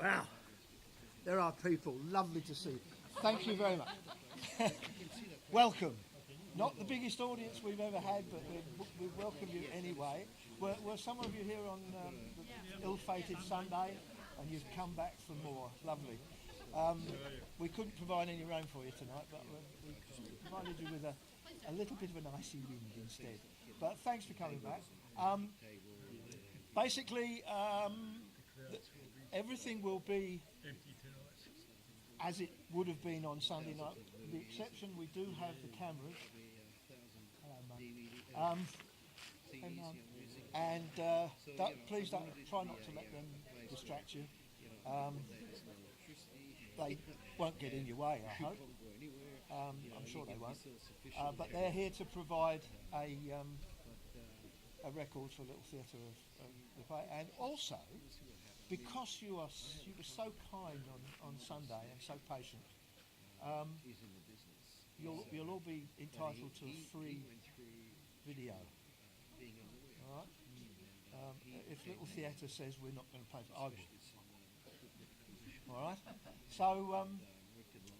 Wow. There are people. Lovely to see. Thank you very much. Welcome. Not the biggest audience we've ever had, but we welcome you anyway. Were some of you here on the ill-fated Sunday, and you've come back for more? Lovely. We couldn't provide any rain for you tonight, but we provided you with a little bit of an icy wind instead. But thanks for coming back. Basically, everything will be as it would have been on Sunday night. The exception, we do have the cameras. Hello, Mum. Please don't try not to let them distract you. They won't get in your way, I hope. I'm sure they won't. But they're here to provide a record for Little Theatre of the play, and also because you were so kind on Sunday and so patient, you'll all be entitled to a free video. All right? If Little Theatre says we're not going to pay for it, I will. All right? So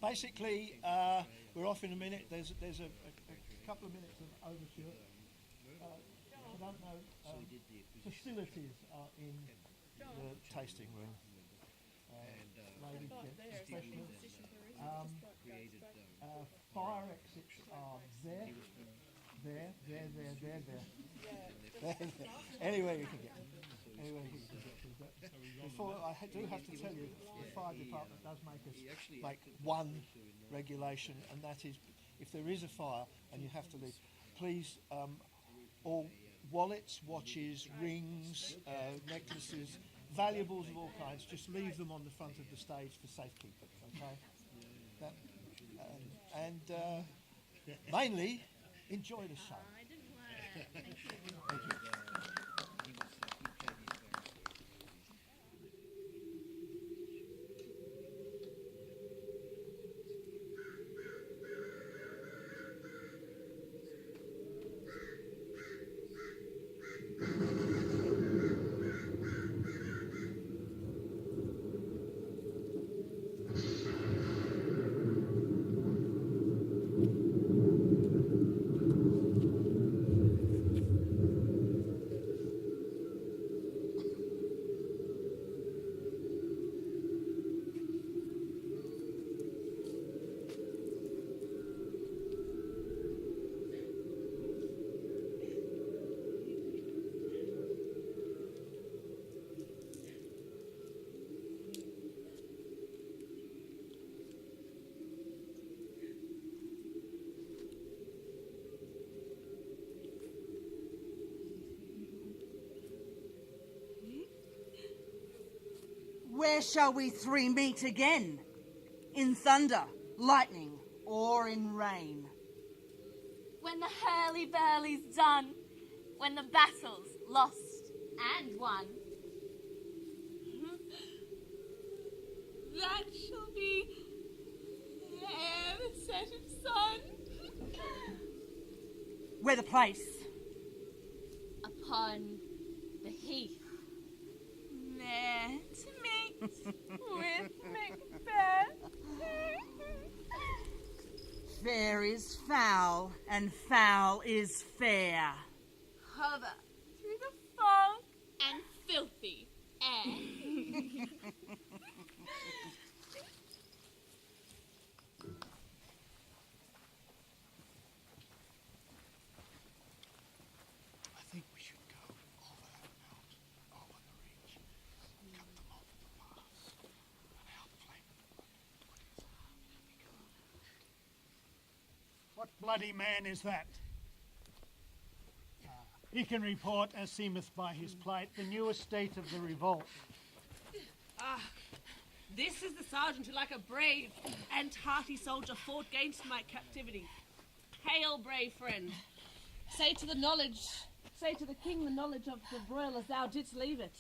basically, we're off in a minute. There's a couple of minutes of overture. I don't know. Facilities are in the tasting room. Ladies, especially. Fire exits are there. Anywhere you can get them. Before, I do have to tell you, the fire department does make one regulation, and that is, if there is a fire and you have to leave, please, all wallets, watches, rings, necklaces, valuables of all kinds, just leave them on the front of the stage for safekeeping, okay? And mainly, enjoy the show. Thank you. Where shall we three meet again? In thunder, lightning, or in rain? When the hurly-burly's done, when the battle's lost and won. That shall be ere the set of sun. Where the place? Upon the heath. There to meet with Macbeth. Fair is foul, and foul is fair. Hover through the fog and filthy air. I think we should go over that mountain, over the ridge, cut them off at the pass, and outflank them. What bloody man is that? He can report, as seemeth by his plight, the newest state of the revolt. This is the sergeant who, like a brave and hearty soldier, fought against my captivity. Hail, brave friend. Say to the king the knowledge of the broil as thou didst leave it.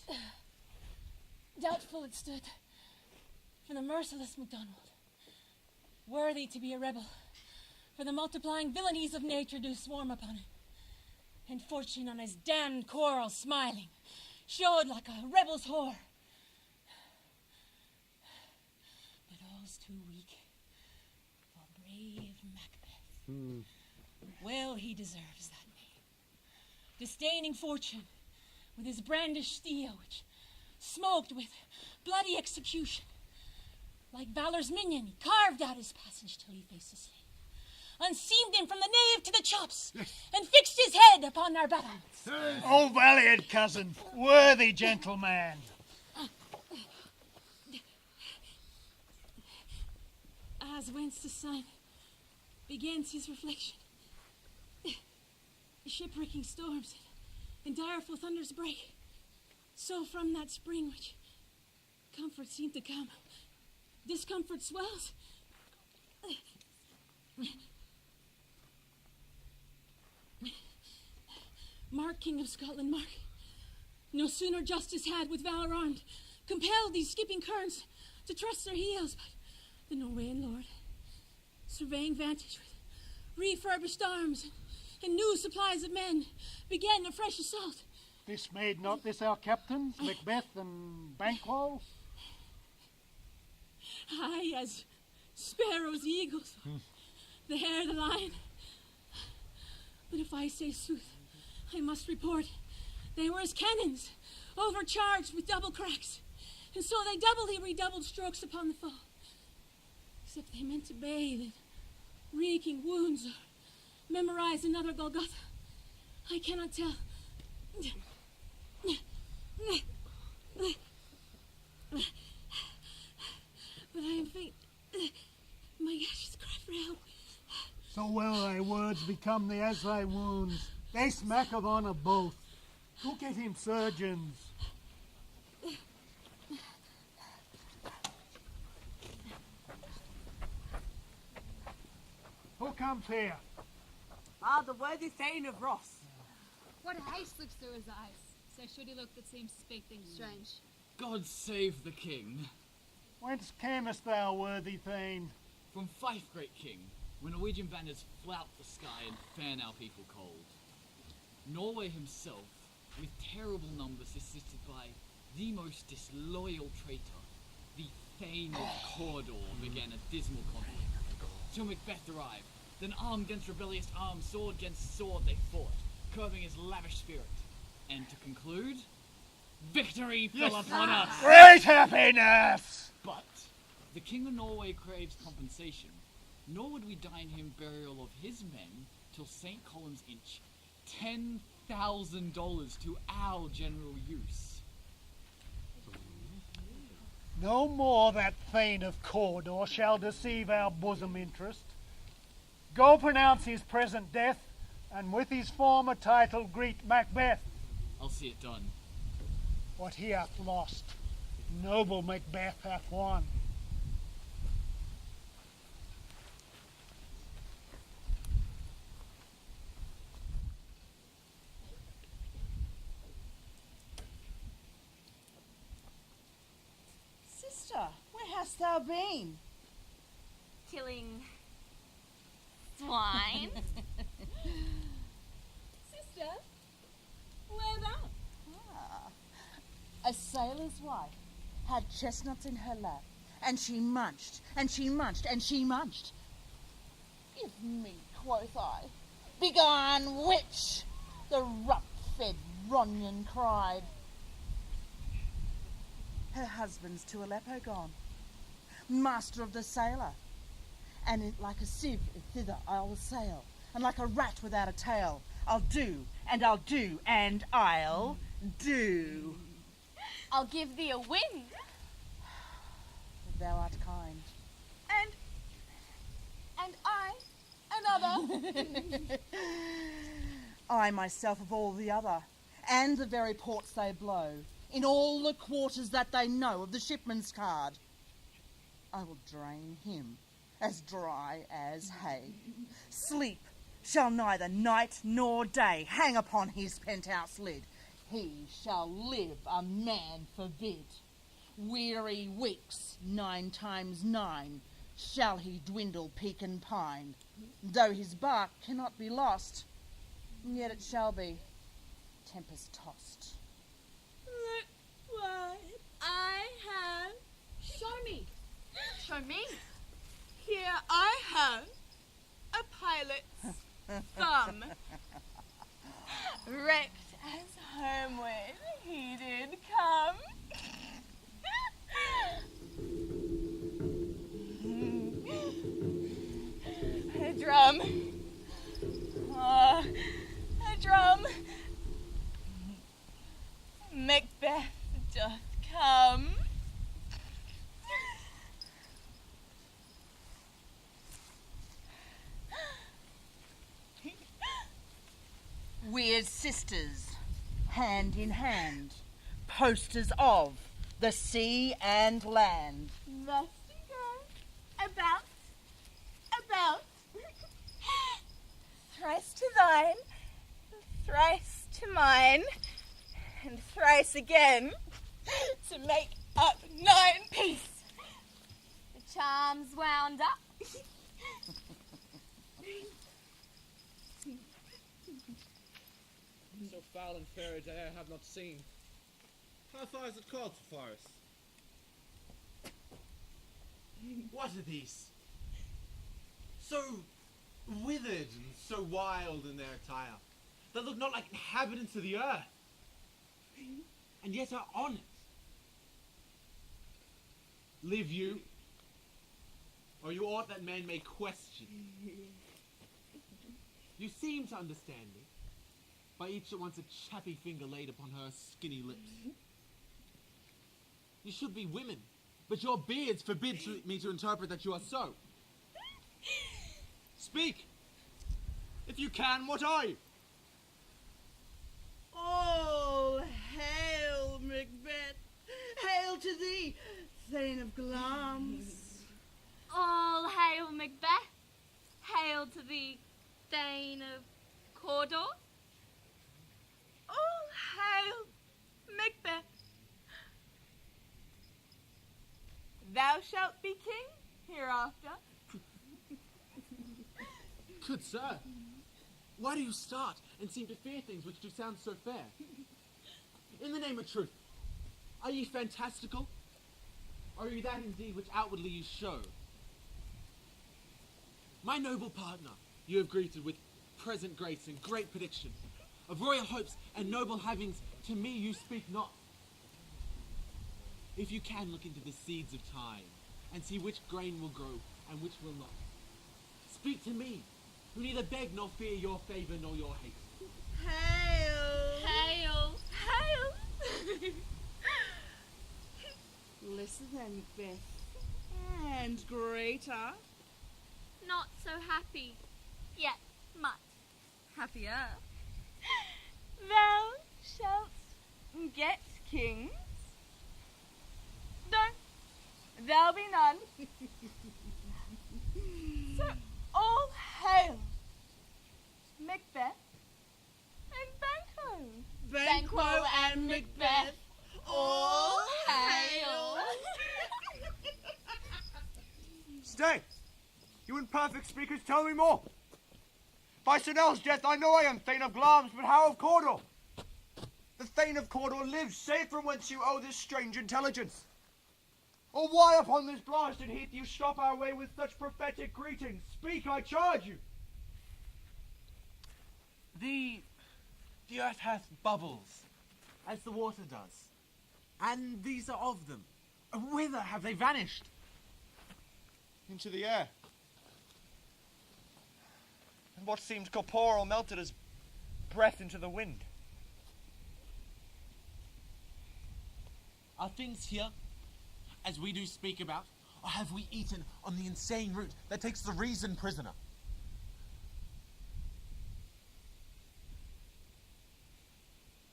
Doubtful it stood for the merciless MacDonald, worthy to be a rebel, for the multiplying villainies of nature do swarm upon him, and fortune on his damned quarrel smiling, showed like a rebel's whore. was too weak for brave Macbeth. Well, he deserves that name. Disdaining fortune with his brandished steel, which smoked with bloody execution. Like Valor's minion, he carved out his passage till he faced the slain, unseamed him from the nave to the chops, and fixed his head upon our battlements. Oh, valiant cousin, worthy gentleman. As whence the sun begins his reflection, shipwrecking storms and direful thunders break, so from that spring which comfort seemed to come, discomfort swells. Mark, King of Scotland, Mark, no sooner justice had with valor armed, compelled these skipping currents to trust their heels, but the Norwegian lord, surveying vantage with refurbished arms and new supplies of men, began a fresh assault. This made not this our captains, Macbeth and Banquo? Aye, as sparrows the eagles, the hare the lion. But if I say sooth, I must report they were as cannons, overcharged with double cracks, and so they doubly redoubled strokes upon the foe. Except they meant to bathe in reeking wounds or memorize another Golgotha. I cannot tell. But I am faint. My gashes cry for help. So well thy words become thee as thy wounds. They smack of honour both. Go get him surgeons. Who comes here? The worthy Thane of Ross. What haste looks through his eyes? So should he look that seems spake things strange. God save the king. Whence camest thou, worthy Thane? From Fife, great king, when Norwegian banners flout the sky and fan our people cold. Norway himself, with terrible numbers assisted by the most disloyal traitor, the Thane of Cawdor, began a dismal conflict. Till Macbeth arrived, then armed against rebellious arms, sword against sword they fought, curbing his lavish spirit. And to conclude, victory fell upon us! Great happiness! But the King of Norway craves compensation, nor would we dine him burial of his men till St. Column's Inch, $10,000 to our general use. No more that Thane of Cawdor shall deceive our bosom interest. Go pronounce his present death, and with his former title greet Macbeth. I'll see it done. What he hath lost, noble Macbeth hath won. Sister, where hast thou been? Killing swine. Sister, where thou? A sailor's wife had chestnuts in her lap, and she munched, and she munched, and she munched. Give me, quoth I. Begone, witch! The rup-fed Ronyan cried. Her husband's to Aleppo gone, master of the sailor, and like a sieve thither I'll sail, and like a rat without a tail, I'll do, and I'll do, and I'll do. I'll give thee a wind. Thou art kind. And I, another. I myself of all the other, and the very ports they blow, in all the quarters that they know of the shipman's card. I will drain him as dry as hay. Sleep shall neither night nor day hang upon his penthouse lid. He shall live, a man forbid. Weary weeks, 9 times 9, shall he dwindle, peak and pine. Though his bark cannot be lost, yet it shall be tempest tossed. Look what I have. Show me. show me. Here I have a pilot's thumb. Wrecked as homeward he did come. A drum. A drum. Macbeth doth come. We're sisters, hand in hand, posters of the sea and land. Thus we go, about. Thrice to thine, thrice to mine, and thrice again, to make up 9 piece. The charm's wound up. So foul and fair a day I have not seen. How far is it called so far? What are these? So withered and so wild in their attire. They look not like inhabitants of the earth. And yet are on it. Live you? Or you aught that men may question? You seem to understand me. By each that wants a chappy finger laid upon her skinny lips. You should be women, but your beards forbid me to interpret that you are so. Speak! If you can, what are you? All hail, Macbeth! Hail to thee, Thane of Glamis! All hail Macbeth. Hail to thee, Thane of Cawdor. All hail, Macbeth. Thou shalt be king hereafter. Good sir, why do you start and seem to fear things which do sound so fair? In the name of truth, are ye fantastical? Or are you that indeed which outwardly you show? My noble partner, you have greeted with present grace and great prediction. Of royal hopes and noble havings, to me you speak not. If you can look into the seeds of time, and see which grain will grow and which will not. Speak to me, who neither beg nor fear your favour nor your hate. Hail! Hail. Hail. Listen then, Macbeth, and greater. Not so happy, yet much happier. Thou shalt get kings. Don't thou be none. So all hail Macbeth and Banquo. Banquo and Macbeth, all hail! Stay! You imperfect speakers, tell me more. By St. El's death, I know I am Thane of Glamis, but how of Cawdor? The Thane of Cawdor lives, say from whence you owe this strange intelligence. Or why upon this blasted heath you stop our way with such prophetic greetings? Speak, I charge you. The earth hath bubbles, as the water does. And these are of them. Whither have they vanished? Into the air. And what seemed corporeal melted as breath into the wind. Are things here, as we do speak about, or have we eaten on the insane route that takes the reason prisoner?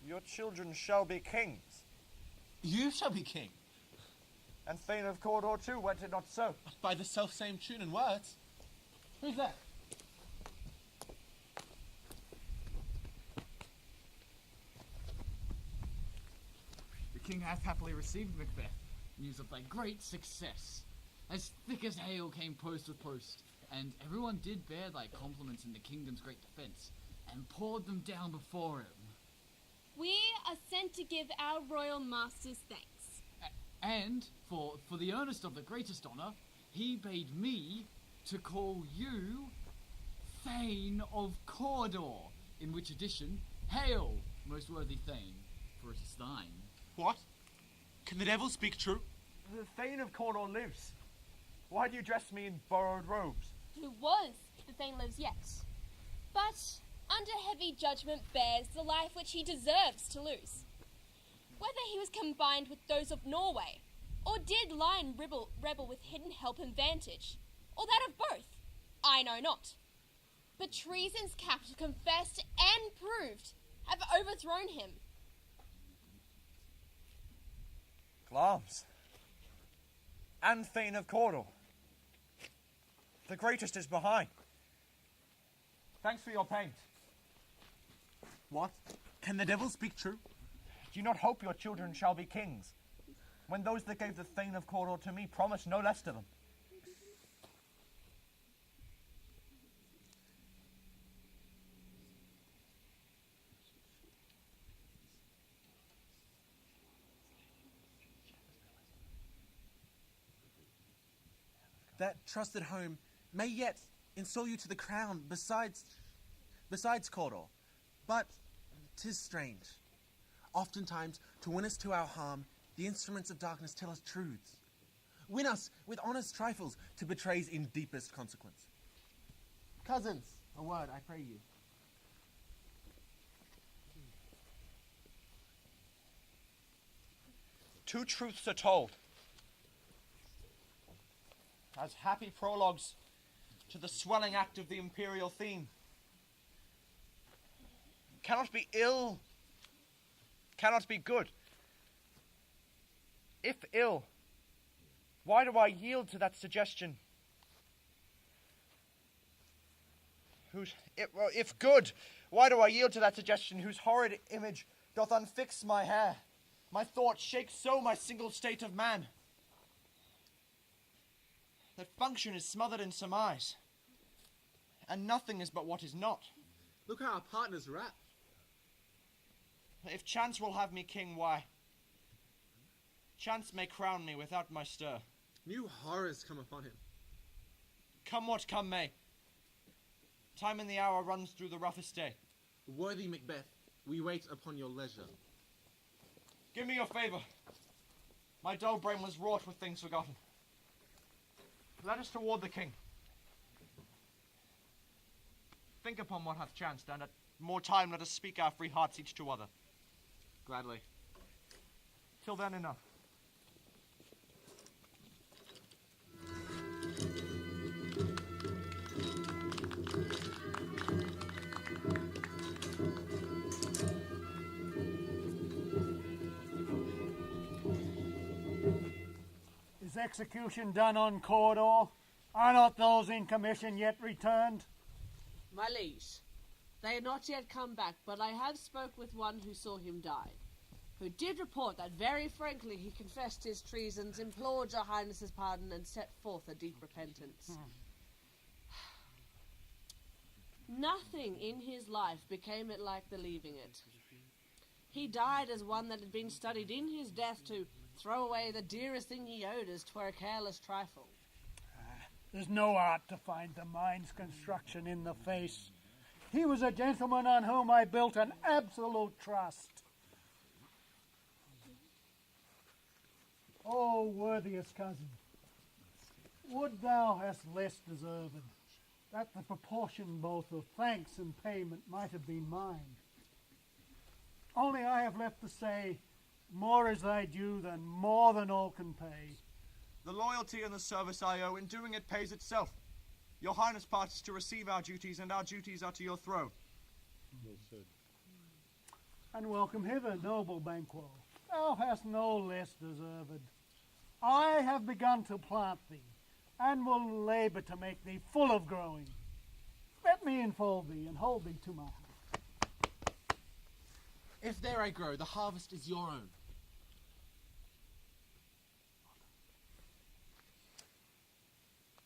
Your children shall be kings. You shall be king. And Thane of Cawdor too, went it not so? By the self-same tune and words. Who's that? The king hath happily received Macbeth, news of thy great success. As thick as hail came post with post, and everyone did bear thy compliments in the kingdom's great defence, and poured them down before him. We are sent to give our royal masters thanks. And, for the earnest of the greatest honour, he bade me to call you Thane of Cawdor, in which addition, hail, most worthy Thane, for it is thine. What? Can the devil speak true? The Thane of Cawdor lives. Why do you dress me in borrowed robes? Who was the Thane lives yet, but under heavy judgment bears the life which he deserves to lose. Whether he was combined with those of Norway, or did Lion rebel with hidden help and vantage, or that of both, I know not. But treason's capture confessed and proved have overthrown him. Glamis. And Thane of Cawdor. The greatest is behind. Thanks for your paint. What? Can the devil speak true? Do you not hope your children shall be kings, when those that gave the Thane of Cawdor to me promised no less to them? That trusted home may yet install you to the crown besides Cawdor. But 'tis strange. Oftentimes, to win us to our harm, the instruments of darkness tell us truths. Win us with honest trifles to betrays in deepest consequence. Cousins, a word, I pray you. Two truths are told, as happy prologues to the swelling act of the imperial theme. Cannot be ill, cannot be good. If ill, why do I yield to that suggestion? If good, why do I yield to that suggestion whose horrid image doth unfix my hair? My thoughts shake so my single state of man, that function is smothered in surmise, and nothing is but what is not. Look how our partners rap. If chance will have me king, why? Chance may crown me without my stir. New horrors come upon him. Come what come may. Time and the hour runs through the roughest day. Worthy Macbeth, we wait upon your leisure. Give me your favour. My dull brain was wrought with things forgotten. Let us toward the king. Think upon what hath chanced, and at more time let us speak our free hearts each to other. Gladly. Till then, enough. Is execution done on Cawdor? Are not those in commission yet returned? My liege, they are not yet come back, but I have spoke with one who saw him die, who did report that very frankly he confessed his treasons, implored your highness's pardon, and set forth a deep repentance. Nothing in his life became it like the leaving it. He died as one that had been studied in his death to throw away the dearest thing he owed as 'twere a careless trifle. There's no art to find the mind's construction in the face. He was a gentleman on whom I built an absolute trust. Oh, worthiest cousin, would thou hast less deserved, that the proportion both of thanks and payment might have been mine. Only I have left to say, more is thy due than more than all can pay. The loyalty and the service I owe, in doing it pays itself. Your highness part is to receive our duties, and our duties are to your throne. Well said. And welcome hither, noble Banquo. Thou hast no less deserved. I have begun to plant thee, and will labour to make thee full of growing. Let me enfold thee and hold thee to my heart. If there I grow, the harvest is your own.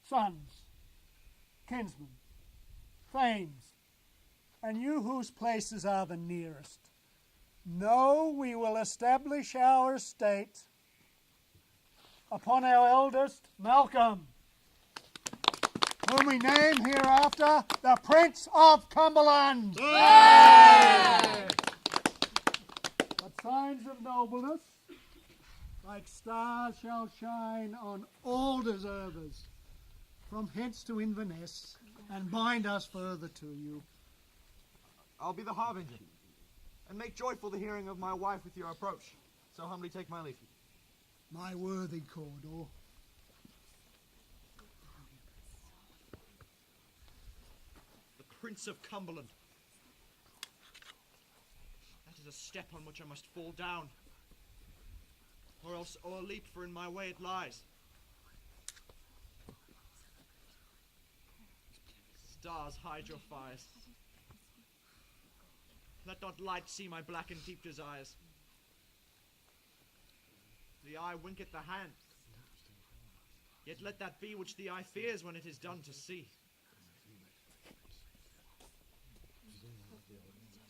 Sons, kinsmen, thanes, and you whose places are the nearest, know we will establish our estate upon our eldest, Malcolm. whom we name hereafter the Prince of Cumberland. But signs of nobleness, like stars, shall shine on all deservers, from hence to Inverness, and bind us further to you. I'll be the harbinger, and make joyful the hearing of my wife with your approach. So humbly take my leave. My worthy Cawdor, The Prince of Cumberland. That is a step on which I must fall down, or else o'erleap, for in my way it lies. Stars, hide your fires. Let not light see my black and deep desires. The eye winketh the hand, yet let that be which the eye fears when it is done to see.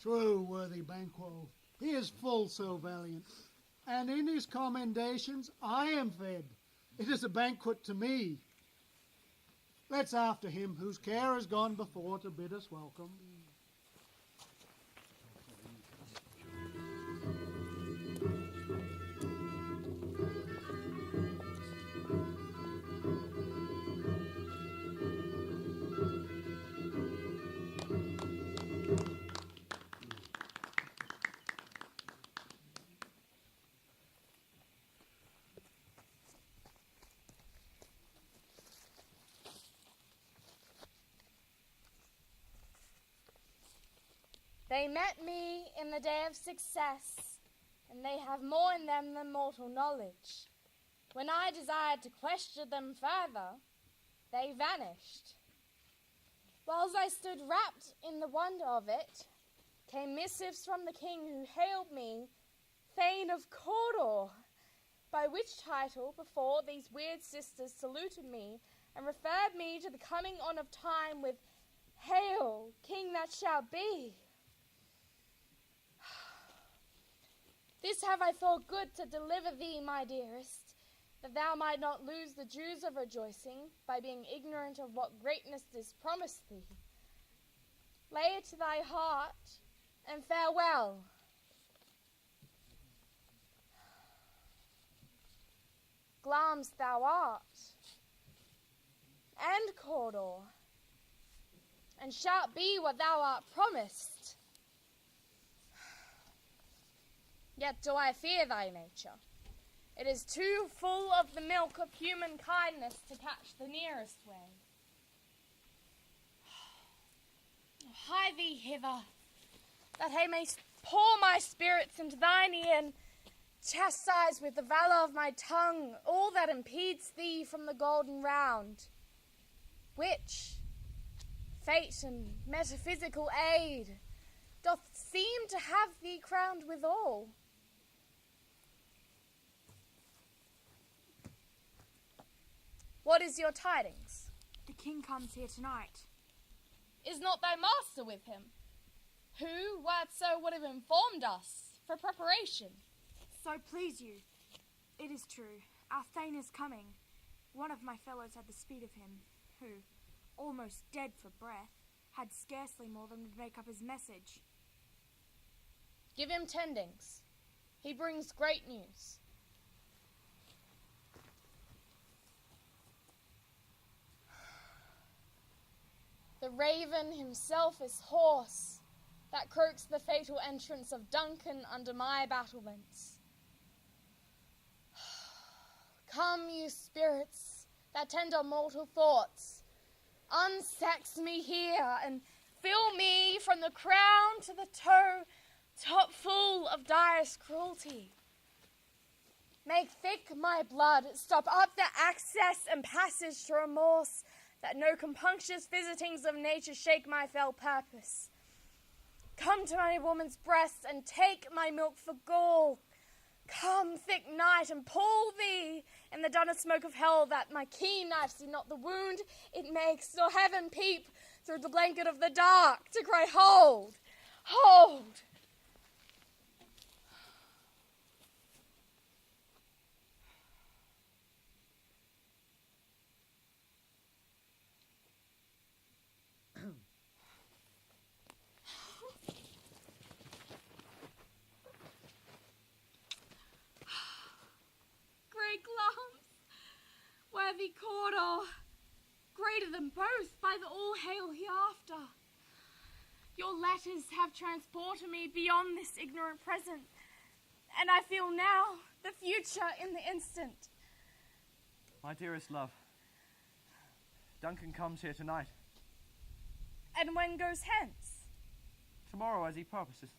true worthy Banquo, he is full so valiant, and in his commendations I am fed. It is a banquet to me. Let's after him, whose care has gone before to bid us welcome. They met me in the day of success, and they have more in them than mortal knowledge. When I desired to question them further, they vanished. Whilst I stood wrapped in the wonder of it, came missives from the king who hailed me Thane of Cawdor, by which title before these weird sisters saluted me and referred me to the coming on of time with Hail, King that shall be. This have I thought good to deliver thee, my dearest, that thou might not lose the dews of rejoicing by being ignorant of what greatness is promised thee. Lay it to thy heart, and farewell. Glamis thou art, and Cawdor, and shalt be what thou art promised. Yet do I fear thy nature. It is too full of the milk of human kindness to catch the nearest way. Hie thee hither, that I may pour my spirits into thine ear and chastise with the valour of my tongue all that impedes thee from the golden round, which fate and metaphysical aid doth seem to have thee crowned withal. What is your tidings? The king comes here tonight. Is not thy master with him? Who, wert so, would have informed us for preparation? So please you, it is true, our Thane is coming. One of my fellows had the speed of him, who, almost dead for breath, had scarcely more than would make up his message. Give him tendings. He brings great news. The raven himself is hoarse, that croaks the fatal entrance of Duncan under my battlements. Come, you spirits that tend on mortal thoughts, unsex me here and fill me from the crown to the toe, top full of direst cruelty. Make thick my blood, stop up the access and passage to remorse, that no compunctious visitings of nature shake my fell purpose. Come to my woman's breast and take my milk for gall. Come, thick night, and pull thee in the dunner smoke of hell, that my keen knife see not the wound it makes, nor heaven peep through the blanket of the dark to cry, hold, hold. mighty Cawdor, greater than both by the all-hail hereafter. Your letters have transported me beyond this ignorant present, and I feel now the future in the instant. My dearest love, Duncan comes here tonight. And when goes hence? Tomorrow, as he purposes.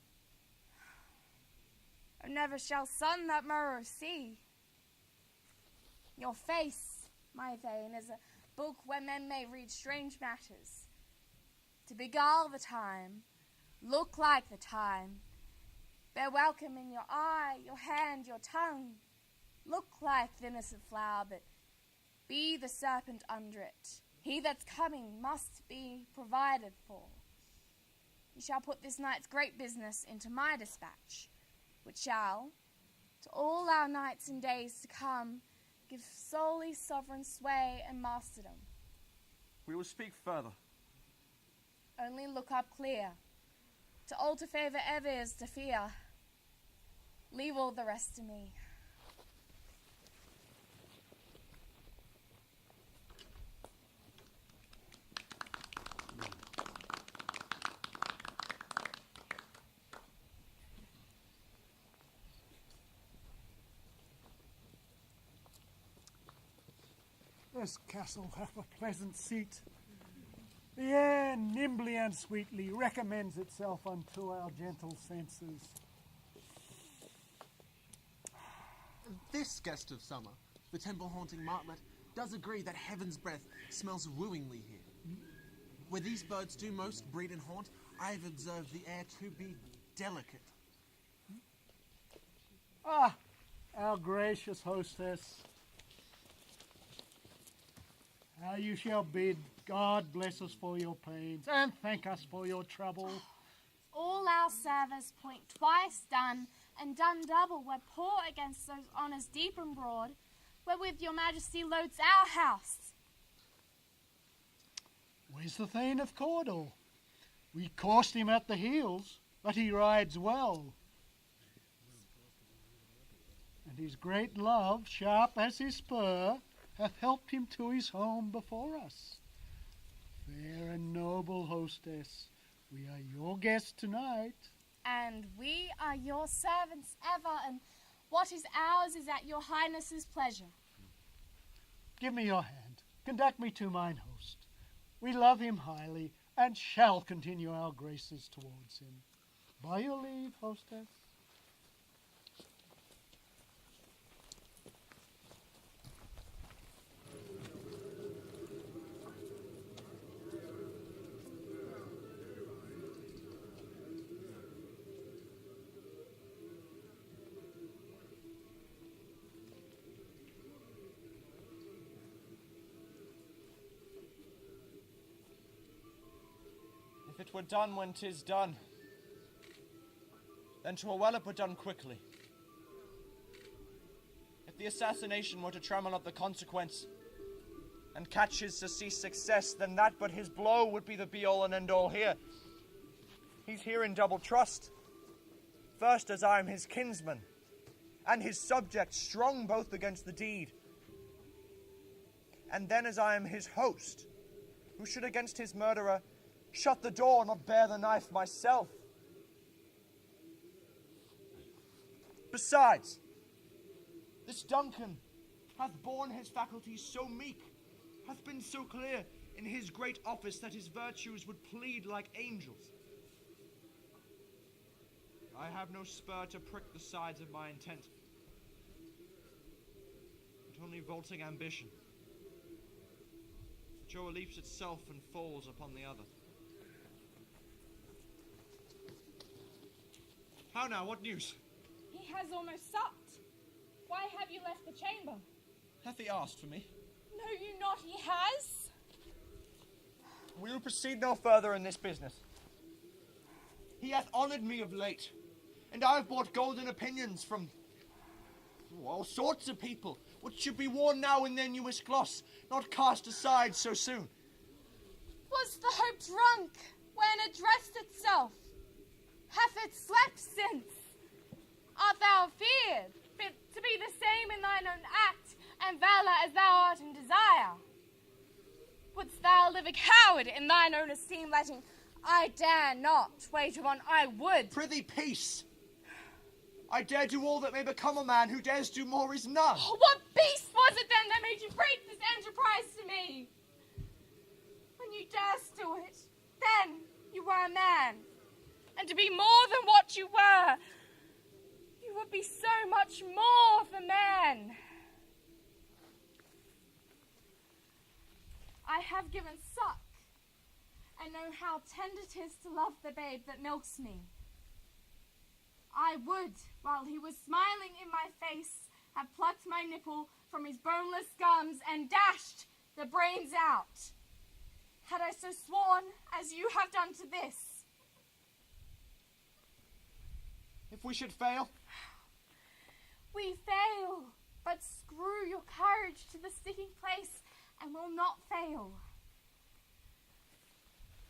Oh, never shall sun that morrow see. Your face, my Thane, is a book where men may read strange matters. To beguile the time, look like the time, bear welcome in your eye, your hand, your tongue. Look like the innocent flower, but be the serpent under it. He that's coming must be provided for. You shall put this night's great business into my dispatch, which shall, to all our nights and days to come, give solely sovereign sway and masterdom. We will speak further. Only look up clear. To alter favour ever is to fear. Leave all the rest to me. This castle hath a pleasant seat. The air nimbly and sweetly recommends itself unto our gentle senses. This guest of summer, the temple-haunting martlet, does agree that heaven's breath smells wooingly here. Where these birds do most breed and haunt, I have observed the air to be delicate. Ah, our gracious hostess. How you shall bid God bless us for your pains and thank us for your trouble. All our service point twice done, and done double, were poor against those honours deep and broad, wherewith your majesty loads our house. Where's the Thane of Cawdor? We coursed him at the heels, but he rides well. And his great love, sharp as his spur, hath helped him to his home before us. Fair and noble hostess, we are your guests tonight. And we are your servants ever, and what is ours is at your highness's pleasure. Give me your hand. Conduct me to mine host. We love him highly, and shall continue our graces towards him. By your leave, hostess. If it were done when 'tis done, then 'twere well it were done quickly. If the assassination were to tremble at the consequence, and catch his surceased success, then that but his blow would be the be-all and end-all here. He's here in double trust. First, as I am his kinsman, and his subject, strong both against the deed. And then as I am his host, who should against his murderer shut the door, not bear the knife myself. Besides, this Duncan hath borne his faculties so meek, hath been so clear in his great office that his virtues would plead like angels. I have no spur to prick the sides of my intent, but only vaulting ambition, which o'erleaps itself and falls upon the other. How now, what news? He has almost supped. Why have you left the chamber? Hath he asked for me? Know you not he has? We will proceed no further in this business. He hath honoured me of late, and I have bought golden opinions from all sorts of people, which should be worn now in their newest gloss, not cast aside so soon. Was the hope drunk when it dressed itself? Hath it slept since? Art thou feared to be the same in thine own act and valour as thou art in desire. Wouldst thou live a coward in thine own esteem, letting I dare not wager on I would? Prithee, peace! I dare do all that may become a man who dares do more is none. Oh, what beast was it then that made you break this enterprise to me? When you durst do it, then you were a man. And to be more than what you were, you would be so much more the man. I have given suck. I know how tender 'tis to love the babe that milks me. I would, while he was smiling in my face, have plucked my nipple from his boneless gums and dashed the brains out. Had I so sworn as you have done to this. If we should fail? We fail, but screw your courage to the sticking place and will not fail.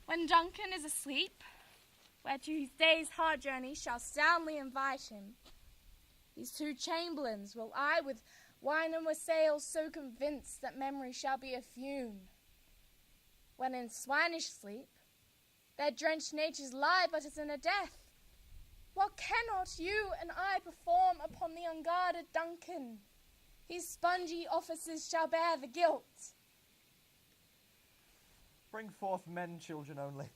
When Duncan is asleep, whereto his day's hard journey shall soundly invite him, these two chamberlains will I with wine and wassail so convince that memory shall be a fume. When in swinish sleep, their drenched natures lie but as in a death. What cannot you and I perform upon the unguarded Duncan? His spongy offices shall bear the guilt. Bring forth men, children only.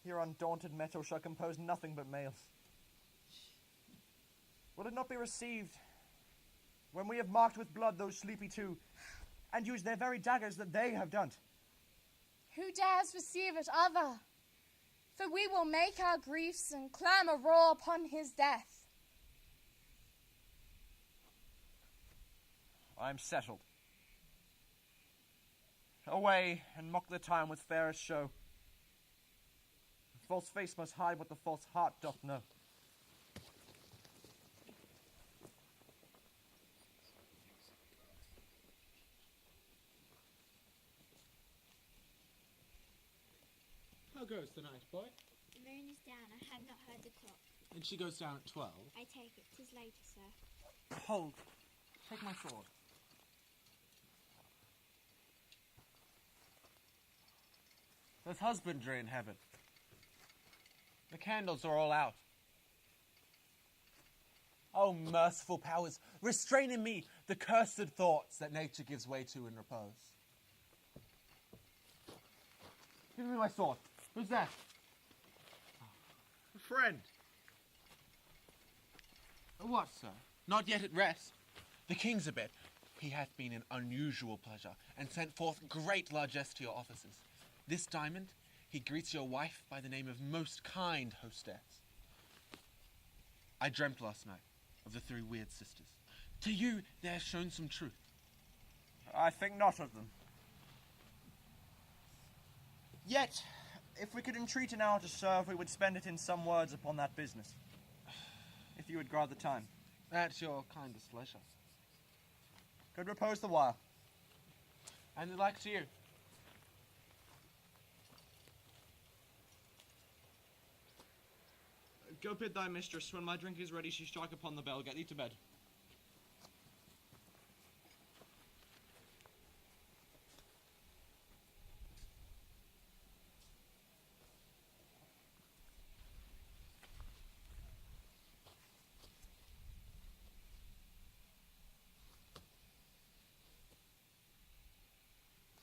Your undaunted metal shall compose nothing but males. Will it not be received when we have marked with blood those sleepy two, and used their very daggers that they have done? Who dares receive it other? For we will make our griefs and clamour roar upon his death. I am settled. Away, and mock the time with fairest show. The false face must hide what the false heart doth know. How goes the night, boy? The moon is down. I have not heard the clock. And she goes down at 12. I take it. 'Tis later, sir. Hold. Take my sword. There's husbandry in heaven. The candles are all out. Oh, merciful powers, restrain in me the cursed thoughts that nature gives way to in repose. Give me my sword. Who's that? A friend. What, sir? Not yet at rest. The king's abed. He hath been in unusual pleasure, and sent forth great largesse to your offices. This diamond, he greets your wife by the name of most kind hostess. I dreamt last night of the three weird sisters. To you, they have shown some truth. I think not of them. Yet, if we could entreat an hour to serve, we would spend it in some words upon that business. If you would grant the time. At your kindest leisure. Could repose the while. And the like to you. Go bid thy mistress, when my drink is ready, she strike upon the bell. Get thee to bed.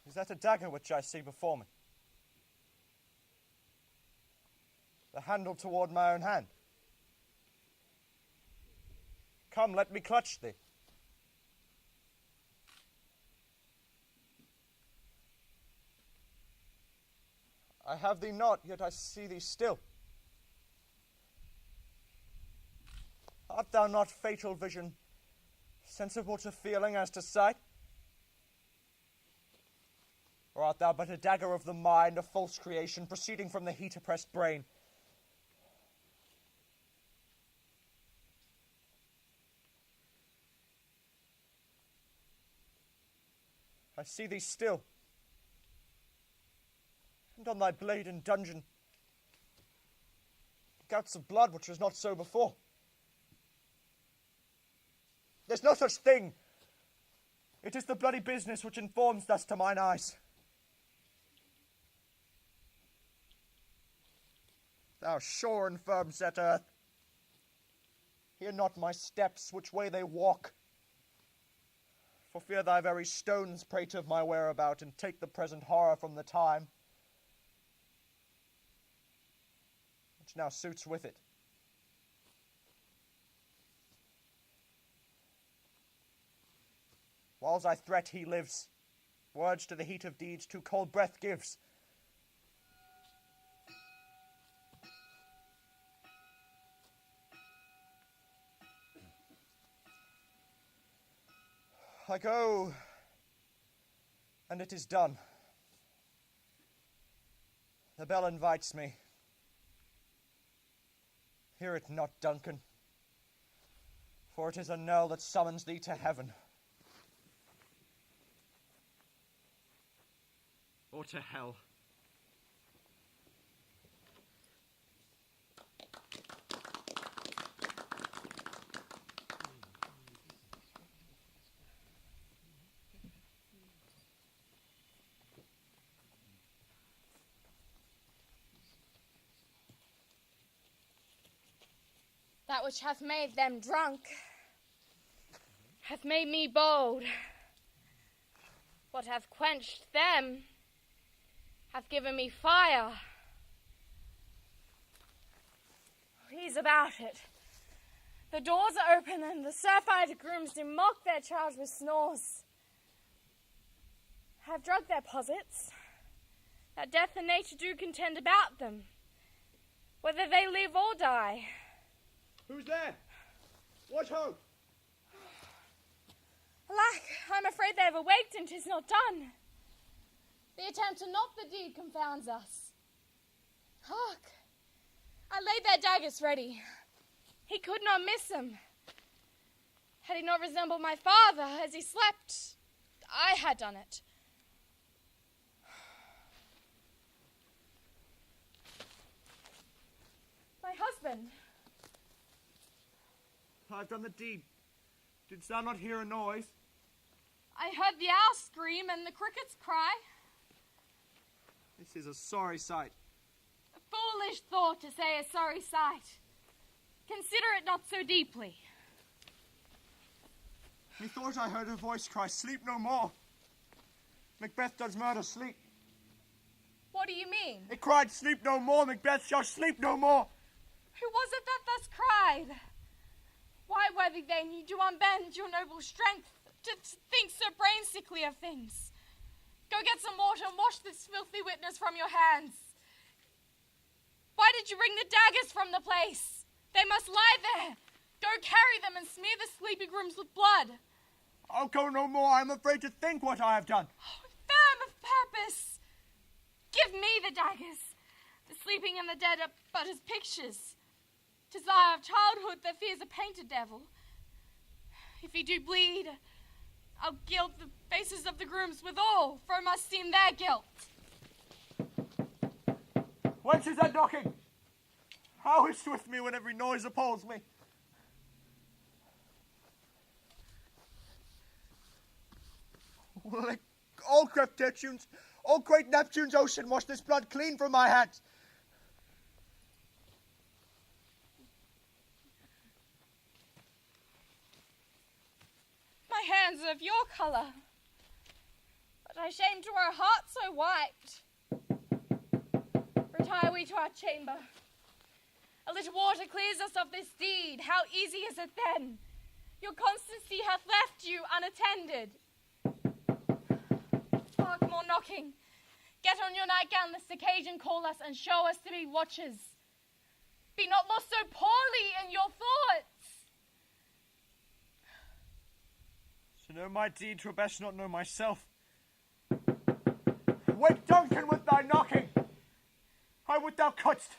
Is that a dagger which I see before me? The handle toward my own hand. Come, let me clutch thee. I have thee not, yet I see thee still. Art thou not fatal vision, sensible to feeling as to sight? Or art thou but a dagger of the mind, a false creation, proceeding from the heat-oppressed brain? I see thee still, and on thy blade in dungeon, gouts of blood which was not so before. There's no such thing. It is the bloody business which informs thus to mine eyes. Thou sure and firm set earth, hear not my steps, which way they walk. For fear thy very stones prate of my whereabout, and take the present horror from the time, which now suits with it. Whiles I threat he lives, words to the heat of deeds too cold breath gives. I go, and it is done. The bell invites me. Hear it not, Duncan, for it is a knell that summons thee to heaven. Or to hell. That which hath made them drunk hath made me bold. What hath quenched them hath given me fire. He's about it. The doors are open and the surf-eyed grooms do mock their charge with snores. Have drunk their posits, that death and nature do contend about them, whether they live or die. Who's there? What ho? Alack, I'm afraid they have awaked and 'tis not done. The attempt to knock the deed confounds us. Hark! I laid their daggers ready. He could not miss them. Had he not resembled my father as he slept, I had done it. My husband. I've done the deed. Didst thou not hear a noise? I heard the owl scream and the crickets cry. This is a sorry sight. A foolish thought to say a sorry sight. Consider it not so deeply. Methought I heard a voice cry, "Sleep no more." Macbeth does murder sleep. What do you mean? It cried, "Sleep no more, Macbeth shall sleep no more." Who was it that thus cried? Why, worthy Thane, you do unbend your noble strength to think so brain-sickly of things. Go get some water and wash this filthy witness from your hands. Why did you bring the daggers from the place? They must lie there. Go carry them and smear the sleepy grooms with blood. I'll go no more. I am afraid to think what I have done. Oh, firm of purpose. Give me the daggers. The sleeping and the dead are but as pictures. 'Tis I of childhood that fears a painted devil. If he do bleed, I'll gild the faces of the grooms withal, for it must seem their guilt. Whence is that knocking? How is 't with me when every noise appalls me? Like all great Neptune's, all great Neptune's ocean, wash this blood clean from my hands. My hands are of your colour, but I shame to our hearts so white. Retire we to our chamber. A little water clears us of this deed. How easy is it then? Your constancy hath left you unattended. Hark, more knocking. Get on your nightgown this occasion, call us, and show us to be watchers. Be not lost so poorly in your thoughts. To know my deed, 'twere best not know myself. Wake Duncan with thy knocking. I would thou couldst.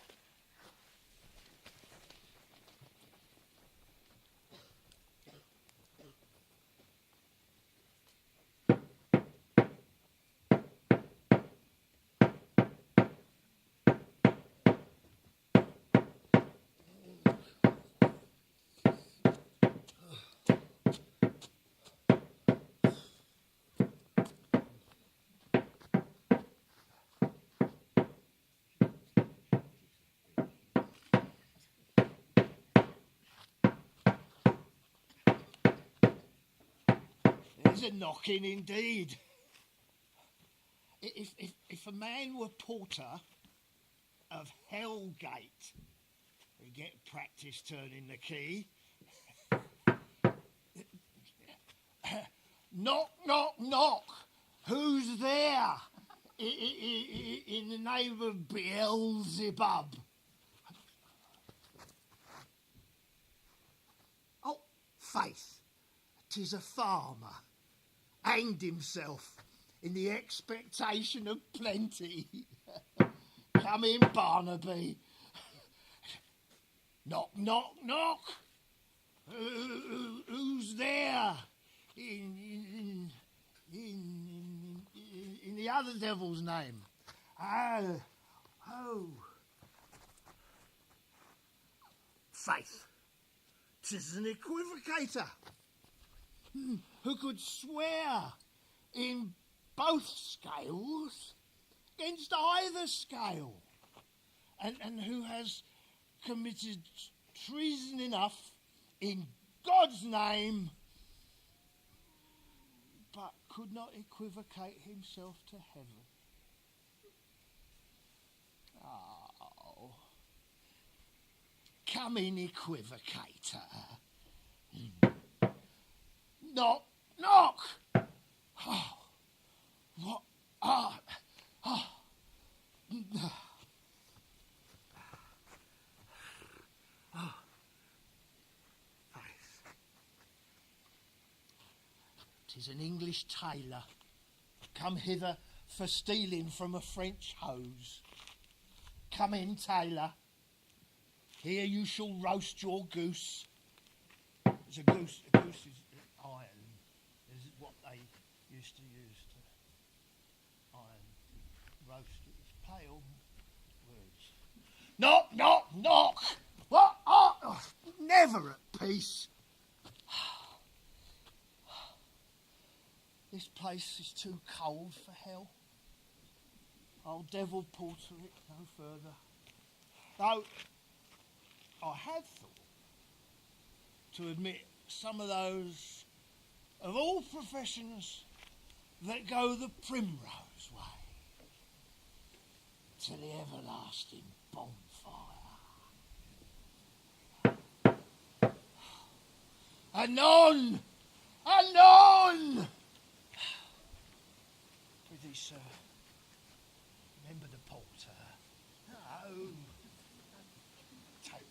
a knocking indeed. If a man were porter of Hellgate, he'd get practice turning the key. Knock, knock, knock. Who's there? In the name of Beelzebub. Oh, faith, 'tis a farmer. Hanged himself in the expectation of plenty. Come in, Barnaby. Knock, knock, knock. Who's there? In the other devil's name. Oh. Faith, 'tis an equivocator who could swear in both scales against either scale, and who has committed treason enough in God's name, but could not equivocate himself to heaven. Oh, come in, equivocator. Knock, knock. Oh, what? Oh. Tis an English tailor, come hither for stealing from a French hose. Come in, tailor. Here you shall roast your goose. It's a goose is iron. This is what they used to use to iron, roast it. It's pale words. Knock, knock, knock! What? Oh, never at peace. This place is too cold for hell. I'll devil porter it no further. Though I had thought to admit some of those of all professions that go the primrose way to the everlasting bonfire. Anon! Anon! Prithee, sir, remember the porter. No. Take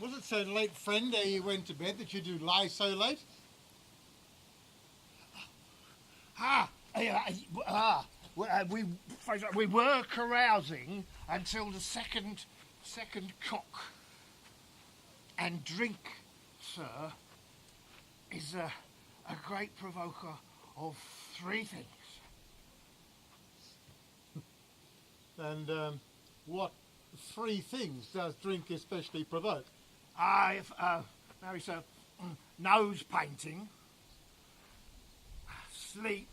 Was it so late, friend, ere you went to bed, that you do lie so late? We were carousing until the second cock. And drink, sir, is a great provoker of three things. And what three things does drink especially provoke? Mary, sir, nose painting, sleep,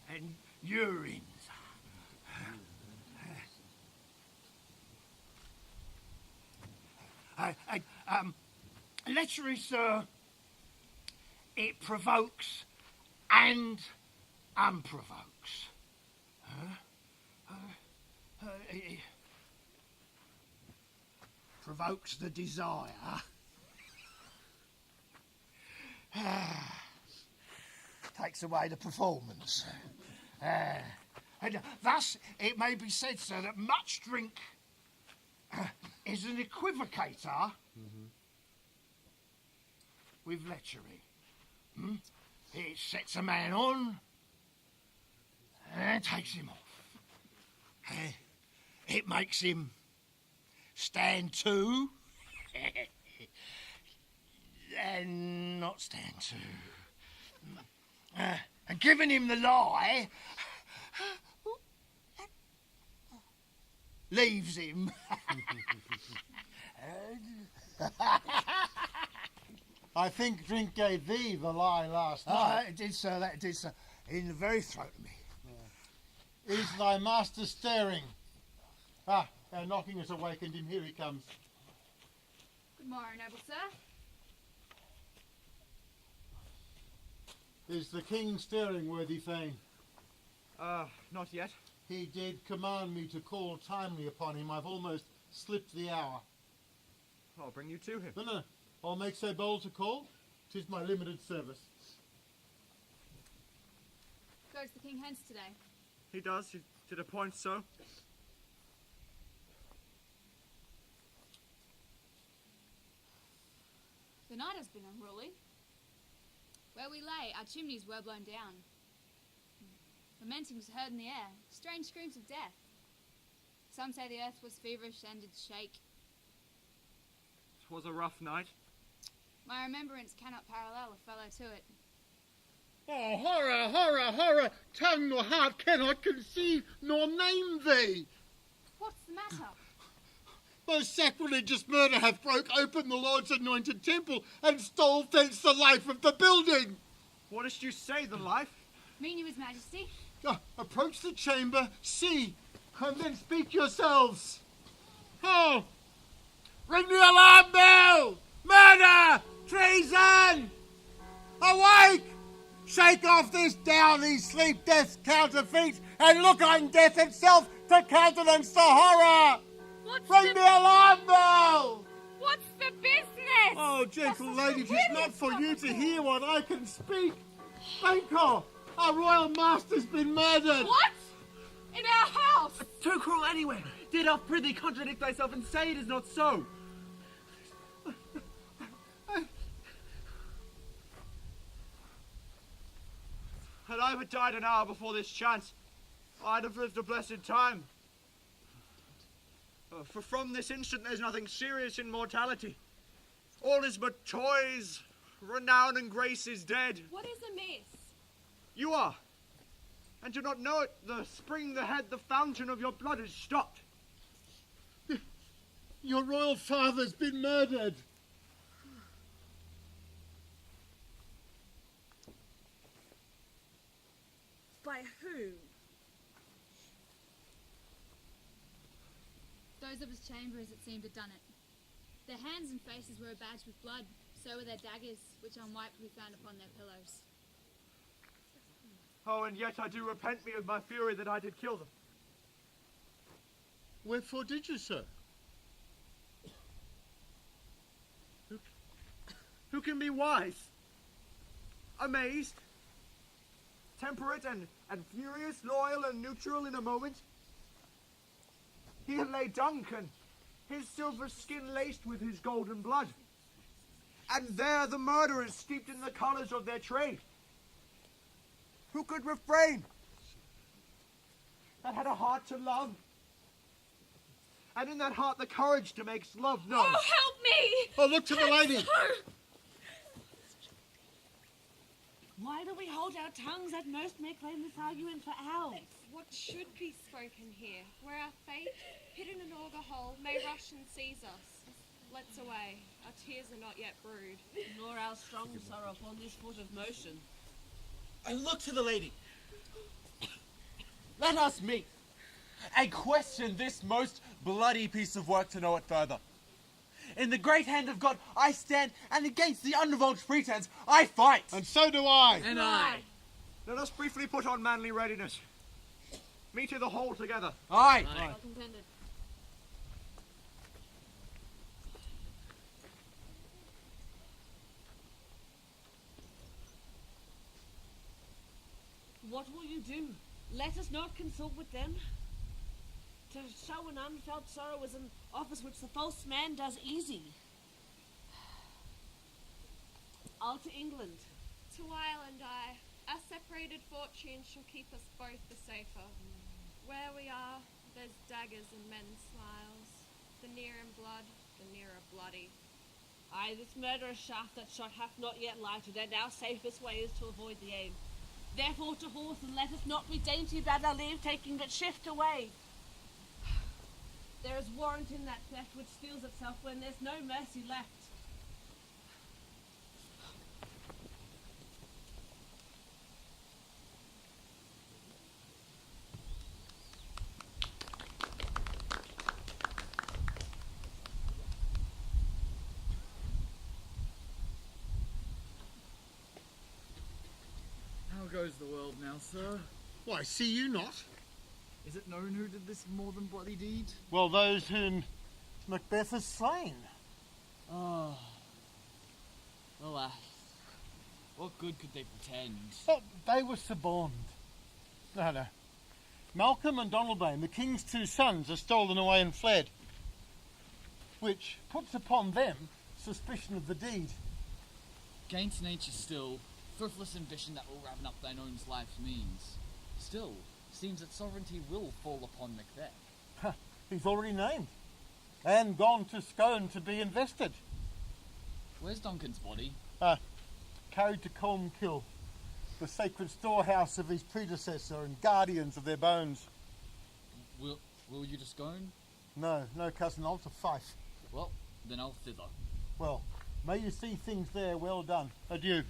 and urines. Lechery, sir, it provokes and unprovokes. It provokes the desire. Takes away the performance. And thus it may be said, sir, that much drink is an equivocator with lechery. It sets a man on and takes him off. It makes him stand to and not stand to. And giving him the lie leaves him. I think drink gave thee the lie last night. It did, sir, that did, sir. In the very throat of me. Is thy master stirring? Ah, our knocking has awakened him. Here he comes. Good morrow, noble sir. Is the king stirring, worthy Thane? Not yet. He did command me to call timely upon him. I've almost slipped the hour. I'll bring you to him. No. I'll make so bold to call. 'Tis my limited service. Goes the king hence today. He does. He did appoint so. The night has been unruly. Where we lay, our chimneys were blown down. Lamenting was heard in the air, strange screams of death. Some say the earth was feverish and did shake. 'Twas a rough night. My remembrance cannot parallel a fellow to it. Oh, horror, horror, horror! Tongue nor heart cannot conceive nor name thee! What's the matter? Most sacrilegious murder hath broke open the Lord's anointed temple and stole thence the life of the building! What did you say, the life? Mean you, His Majesty? Approach the chamber, see, and then speak yourselves. Oh! Ring the alarm bell! Murder! Treason! Awake! Shake off this downy sleep death's counterfeit and look on death itself to countenance the horror! Ring the alarm bell! What's the business? Oh, gentle lady, 'tis not for you to hear what I can speak. Banker, our royal master's been murdered. What? In our house? Too cruel anyway. Did I prithee contradict thyself and say it is not so? Had I but died an hour before this chance, I'd have lived a blessed time. For from this instant there's nothing serious in mortality. All is but toys. Renown and grace is dead. What is amiss? You are. And do not know it, the spring that had the fountain of your blood is stopped. Your royal father's been murdered. By who? Those of his chambers, it seemed, had done it. Their hands and faces were badged with blood, so were their daggers, which unwiped we found upon their pillows. Oh, and yet I do repent me of my fury that I did kill them. Wherefore did you, sir? Who can be wise? Amazed? Temperate and furious, loyal and neutral in a moment? Here lay Duncan, his silver skin laced with his golden blood. And there the murderers steeped in the colours of their trade. Who could refrain? That had a heart to love. And in that heart the courage to make love known. Oh, help me! Oh, look to the lady! Why do we hold our tongues? At most may claim this argument for ours. What should be spoken here, where our fate, hidden in auger hole, may rush and seize us? Let's away, our tears are not yet brewed. Nor our strong sorrow upon this foot of motion. And look to the lady. Let us meet and question this most bloody piece of work to know it further. In the great hand of God I stand, and against the unrevoked pretense I fight. And so do I. And I. Let us briefly put on manly readiness. Meet i' the hall together. Aye. Well contended. What will you do? Let us not consult with them. To show an unfelt sorrow is an office which the false man does easy. I'll to England. To Ireland I, our separated fortunes shall keep us both the safer. Where we are, there's daggers and men's smiles. The near in blood, the nearer bloody. Aye, this murderous shaft that shot hath not yet lighted, and our safest way is to avoid the aim. Therefore to horse, and let us not be dainty about our leave taking, but shift away. There is warrant in that theft which steals itself when there's no mercy left. now, sir. Why, see you not? Is it known who did this more than bloody deed? Well, those whom Macbeth has slain. Ah. Alas. What good could they pretend? Oh, they were suborned. No. Malcolm and Donalbain, the king's two sons, are stolen away and fled, which puts upon them suspicion of the deed. Gainst nature still, thriftless ambition that will raven up thine own life's means. Still, seems that sovereignty will fall upon Macbeth. He's already named, and gone to Scone to be invested. Where's Duncan's body? Carried to Colmkill, the sacred storehouse of his predecessor and guardians of their bones. Will you to Scone? No, cousin, I'll to Fife. Well, then I'll thither. Well, may you see things there well done. Adieu.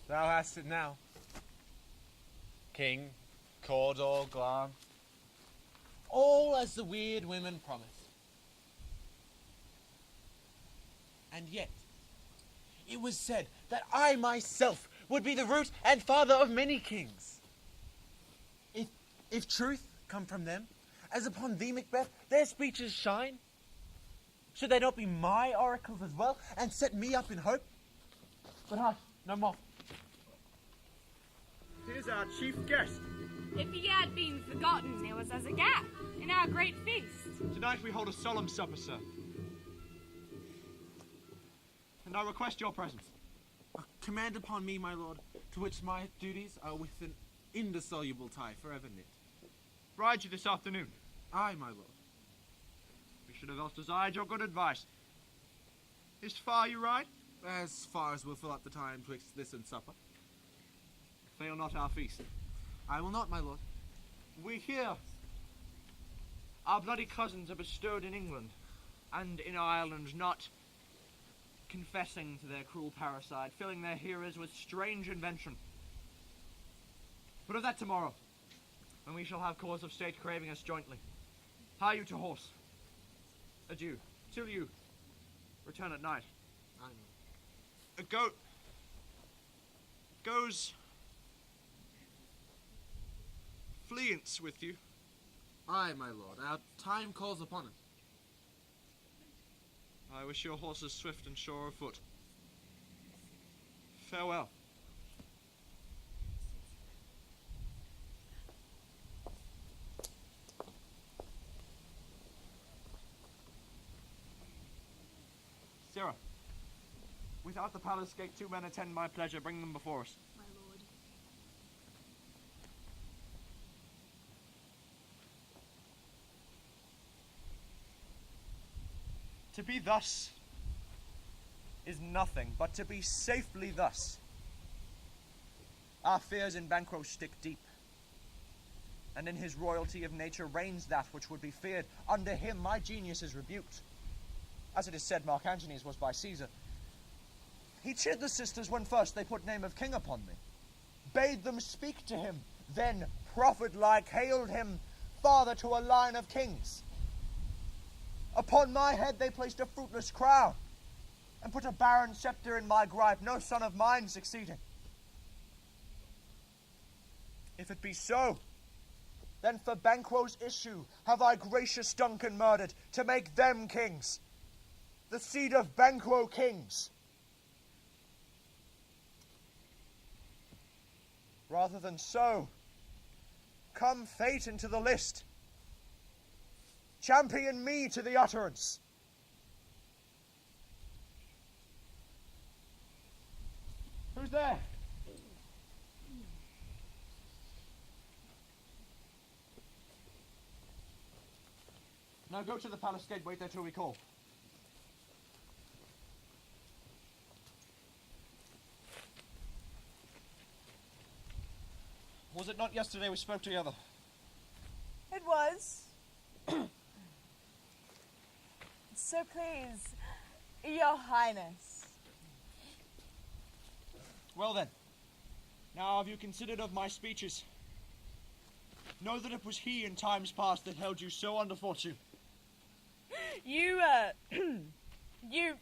Thou hast it now. King, Cawdor, Glam, all as the weird women promised. And yet, it was said that I myself would be the root and father of many kings. If truth come from them, as upon thee, Macbeth, their speeches shine, should they not be my oracles as well, and set me up in hope? But hush, no more. Here's our chief guest. If he had been forgotten, it was as a gap in our great feast. Tonight we hold a solemn supper, sir. And I request your presence. Command upon me, my lord, to which my duties are with an indissoluble tie forever knit. Ride you this afternoon. Aye, my lord. We should have else desired your good advice. Is far you ride? As far as will fill up the time twixt this and supper. Fail not our feast. I will not, my lord. We hear our bloody cousins are bestowed in England and in Ireland, not confessing to their cruel parricide, filling their hearers with strange invention. But of that tomorrow, when we shall have cause of state craving us jointly. Hie you to horse. Adieu, till you return at night. I know. Goes fleance with you. Aye, my lord, our time calls upon it. I wish your horses swift and sure of foot. Farewell. Sarah, without the palace gate, 2 men attend my pleasure. Bring them before us. My lord. To be thus is nothing, but to be safely thus. Our fears in Banquo stick deep, and in his royalty of nature reigns that which would be feared. Under him my genius is rebuked. As it is said, Mark Antony's was by Caesar. He cheered the sisters when first they put name of king upon me, bade them speak to him, then, prophet-like, hailed him father to a line of kings. Upon my head they placed a fruitless crown, and put a barren scepter in my gripe, no son of mine succeeding. If it be so, then for Banquo's issue have I gracious Duncan murdered, to make them kings, the seed of Banquo kings. Rather than so, come fate into the list. Champion me to the utterance. Who's there? Now go to the palace gate, wait there till we call. Was it not yesterday we spoke together? It was. So please, Your Highness. Well then, now have you considered of my speeches? Know that it was he in times past that held you so under fortune. You, you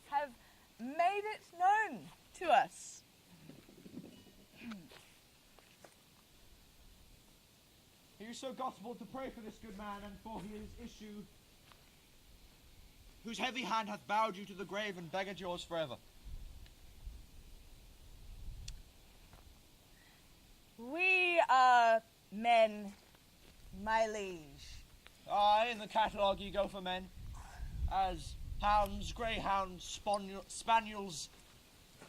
have made it known to us. He is so gospel to pray for this good man and for his issue, whose heavy hand hath bowed you to the grave and beggared yours forever. We are men, my liege. Aye, in the catalogue ye go for men, as hounds, greyhounds, spaniels,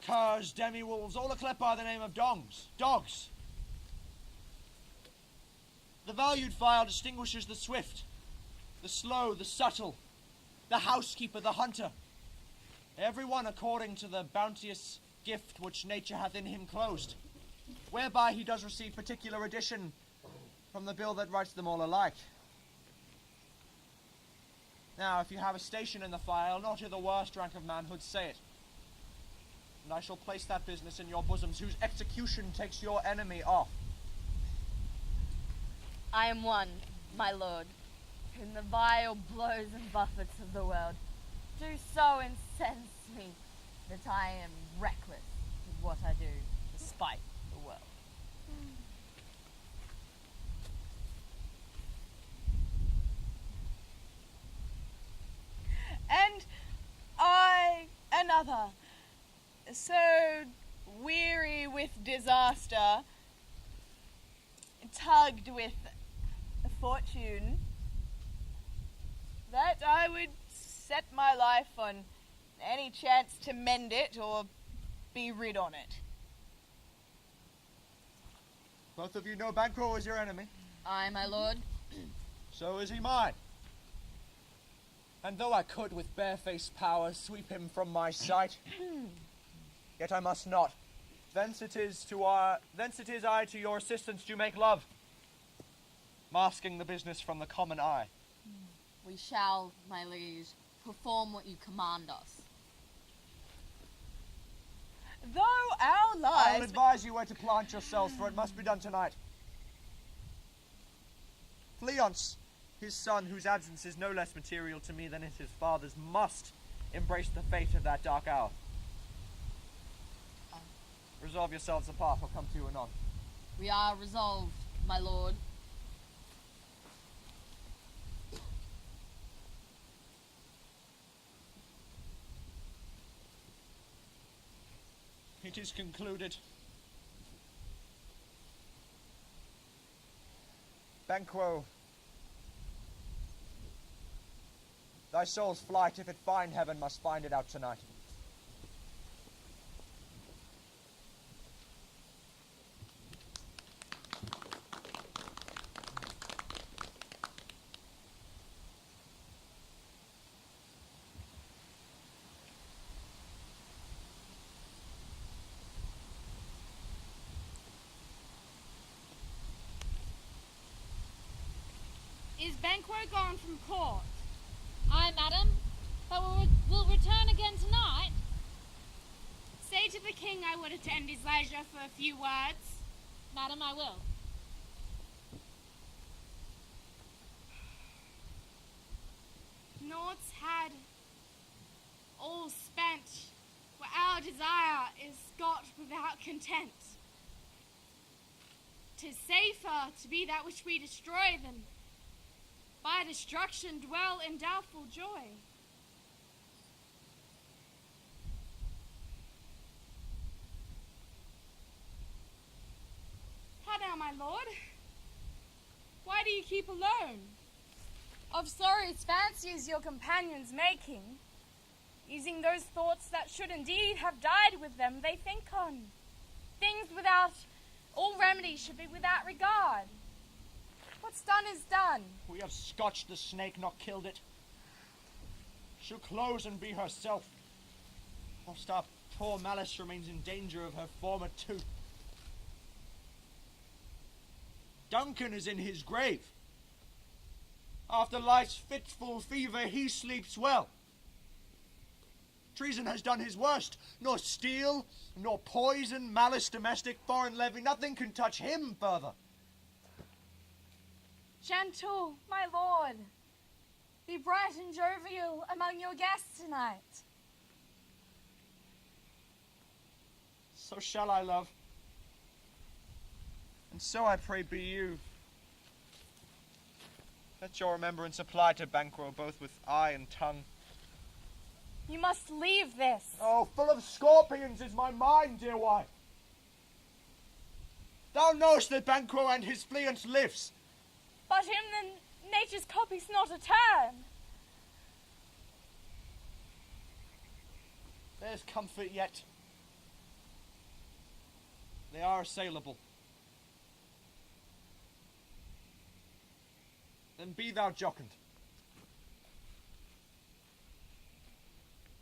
curs, demi-wolves, all are clept by the name of dogs. The valued file distinguishes the swift, the slow, the subtle, the housekeeper, the hunter, every one according to the bounteous gift which nature hath in him closed, whereby he does receive particular addition from the bill that writes them all alike. Now, if you have a station in the file, not in the worst rank of manhood, say it, and I shall place that business in your bosoms, whose execution takes your enemy off. I am one, my lord, whom the vile blows and buffets of the world do so incense me that I am reckless with what I do, despite the world. And I, another, so weary with disaster, tugged with fortune, that I would set my life on any chance to mend it or be rid on it. Both of you know Banquo is your enemy. Aye, my lord. So is he mine. And though I could with barefaced power sweep him from my sight, yet I must not. Thence it is I to your assistance do make love, masking the business from the common eye. We shall, my liege, perform what you command us. Though our lives... I'll advise you where to plant yourselves, for it must be done tonight. Fleance, his son, whose absence is no less material to me than is his father's, must embrace the fate of that dark hour. Resolve yourselves apart, I'll come to you anon. We are resolved, my lord. It is concluded. Banquo, thy soul's flight, if it find heaven, must find it out tonight. Is Banquo gone from court? Aye, madam, but we'll return again tonight. Say to the king I would attend his leisure for a few words. Madam, I will. Naught's had, all spent, for our desire is got without content. 'Tis safer to be that which we destroy than by destruction dwell in doubtful joy. How now, my lord? Why do you keep alone? Of sorry's fancies your companions making, using those thoughts that should indeed have died with them they think on. Things without all remedy should be without regard. What's done is done. We have scotched the snake, not killed it. She'll close and be herself, whilst our poor Malice remains in danger of her former tooth. Duncan is in his grave. After life's fitful fever, he sleeps well. Treason has done his worst. Nor steel, nor poison, malice, domestic, foreign levy, nothing can touch him further. Gentle, my lord. Be bright and jovial among your guests tonight. So shall I, love. And so I pray be you. Let your remembrance apply to Banquo both with eye and tongue. You must leave this. Oh, full of scorpions is my mind, dear wife. Thou knowest that Banquo and his fleance lives. But in the nature's copy's not a turn. There's comfort yet. They are assailable. Then be thou jocund.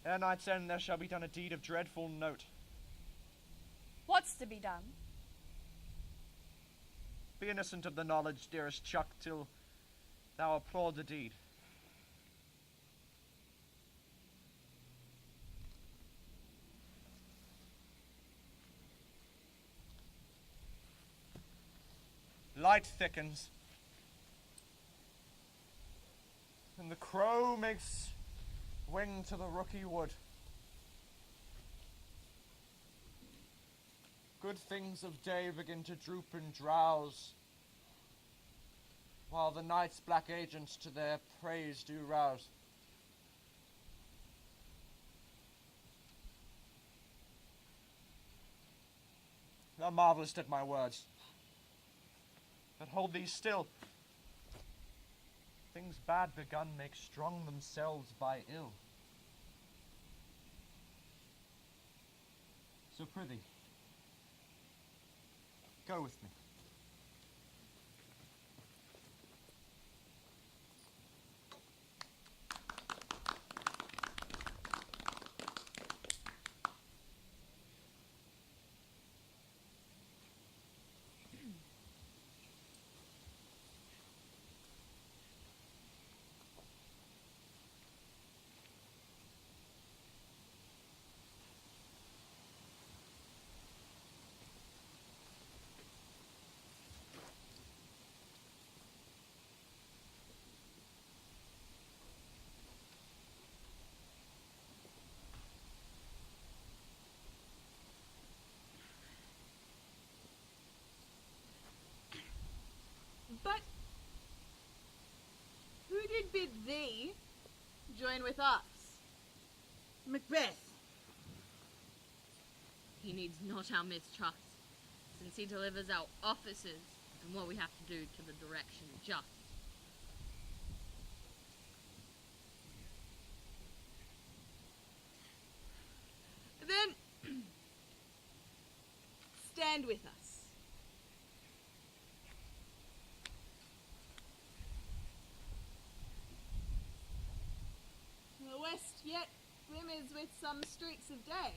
Ere night's end there shall be done a deed of dreadful note. What's to be done? Be innocent of the knowledge, dearest Chuck, till thou applaud the deed. Light thickens, and the crow makes wing to the rooky wood. Good things of day begin to droop and drowse, while the night's black agents to their praise do rouse. Thou marvellest at my words, but hold thee still. Things bad begun make strong themselves by ill. So prithee, go with me. But who did bid thee join with us? Macbeth. He needs not our mistrust, since he delivers our offices and what we have to do to the direction just. Then stand with us. The west yet glimmers with some streaks of day.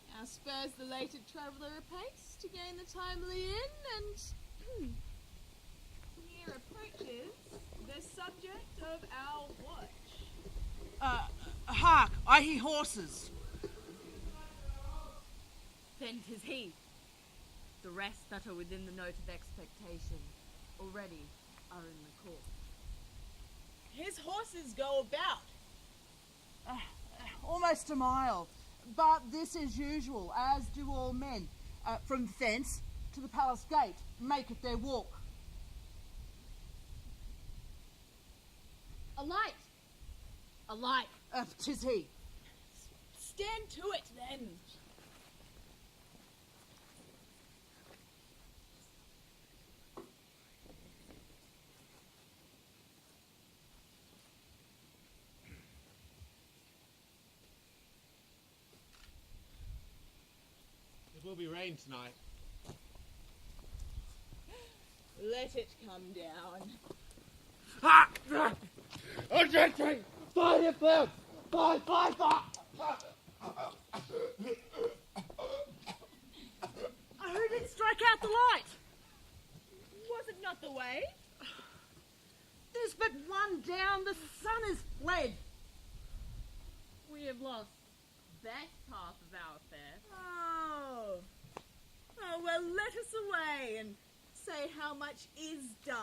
Now spurs the lated traveller apace to gain the timely inn, and near approaches the subject of our watch. Hark, I hear horses. Then 'tis he. The rest that are within the note of expectation already are in the court. His horses go about. Almost a mile. But this is usual, as do all men. From thence to the palace gate, make it their walk. A light! A light! 'Tis he. Stand to it, then. It will be rain tonight. Let it come down. Oh, gentry! Fire your cloud! Fire, fire, fire! Who did strike out the light? Was it not the way? There's but one down. The sun is fled. We we have lost the best half of our affair. Oh. Oh, well, let us away and say how much is done.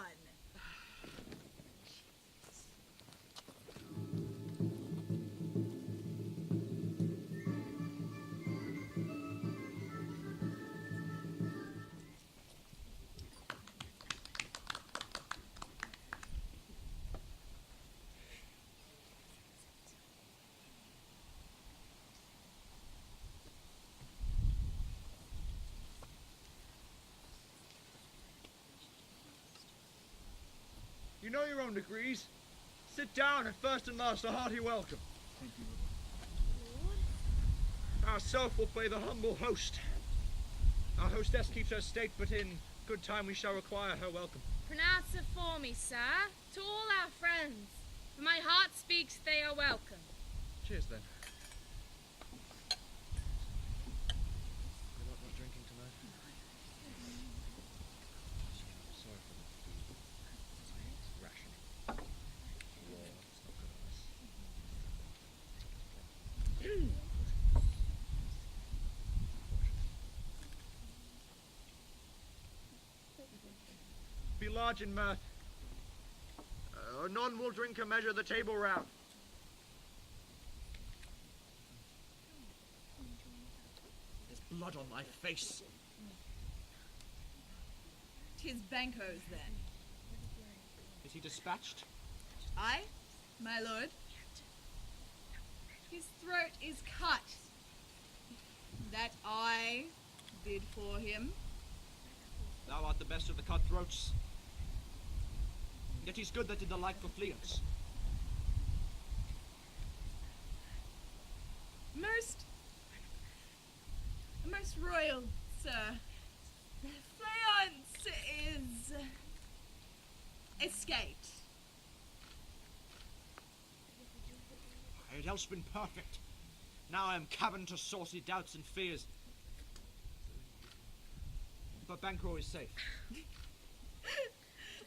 You know your own degrees. Sit down, and first and last, a hearty welcome. Thank you. Ourself will play the humble host. Our hostess keeps her state, but in good time we shall require her welcome. Pronounce it for me, sir, to all our friends. For my heart speaks they are welcome. Cheers, then. You're not drinking tonight? Sorry for the food. It's rationing. War, it's not good on us. Be large in mirth. None will drink a measure the table round. There's blood on my face. 'Tis Banquo's, then. Is he dispatched? Aye, my lord. His throat is cut. That I did for him. Thou art the best of the cutthroats. Yet he's good that did the like for fleance. Most royal, sir. Fleance is escaped. I had else been perfect. Now I am cabined to saucy doubts and fears. But Banquo is safe.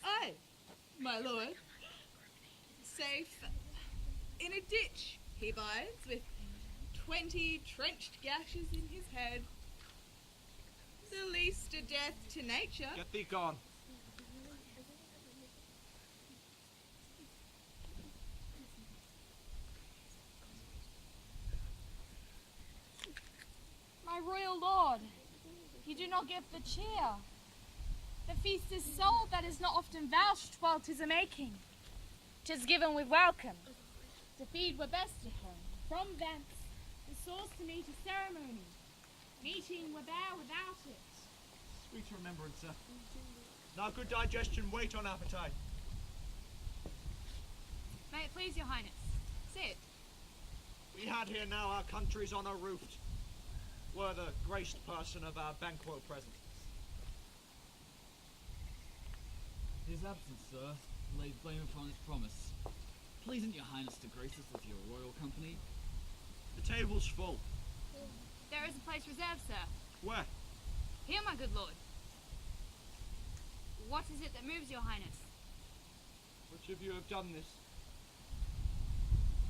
Aye, my lord. Safe in a ditch he bides, with 20 trenched gashes in his head. The least a death to nature. Get thee gone. My royal lord, you do not give the cheer. The feast is sold that is not often vouched while 'tis a-making. 'Tis given with welcome. To feed were best at home. From thence, the source to meet a ceremony. Meeting were there without it. Sweet remembrance, sir. Now good digestion wait on appetite. May it please your highness. Sit. We had here now our country's honour roofed. Were the graced person of our Banquo present. His absence, sir, lays blame upon his promise. Pleasn't your highness to grace us with your royal company? The table's full. There is a place reserved, sir. Where? Here, my good lord. What is it that moves your highness? Which of you have done this?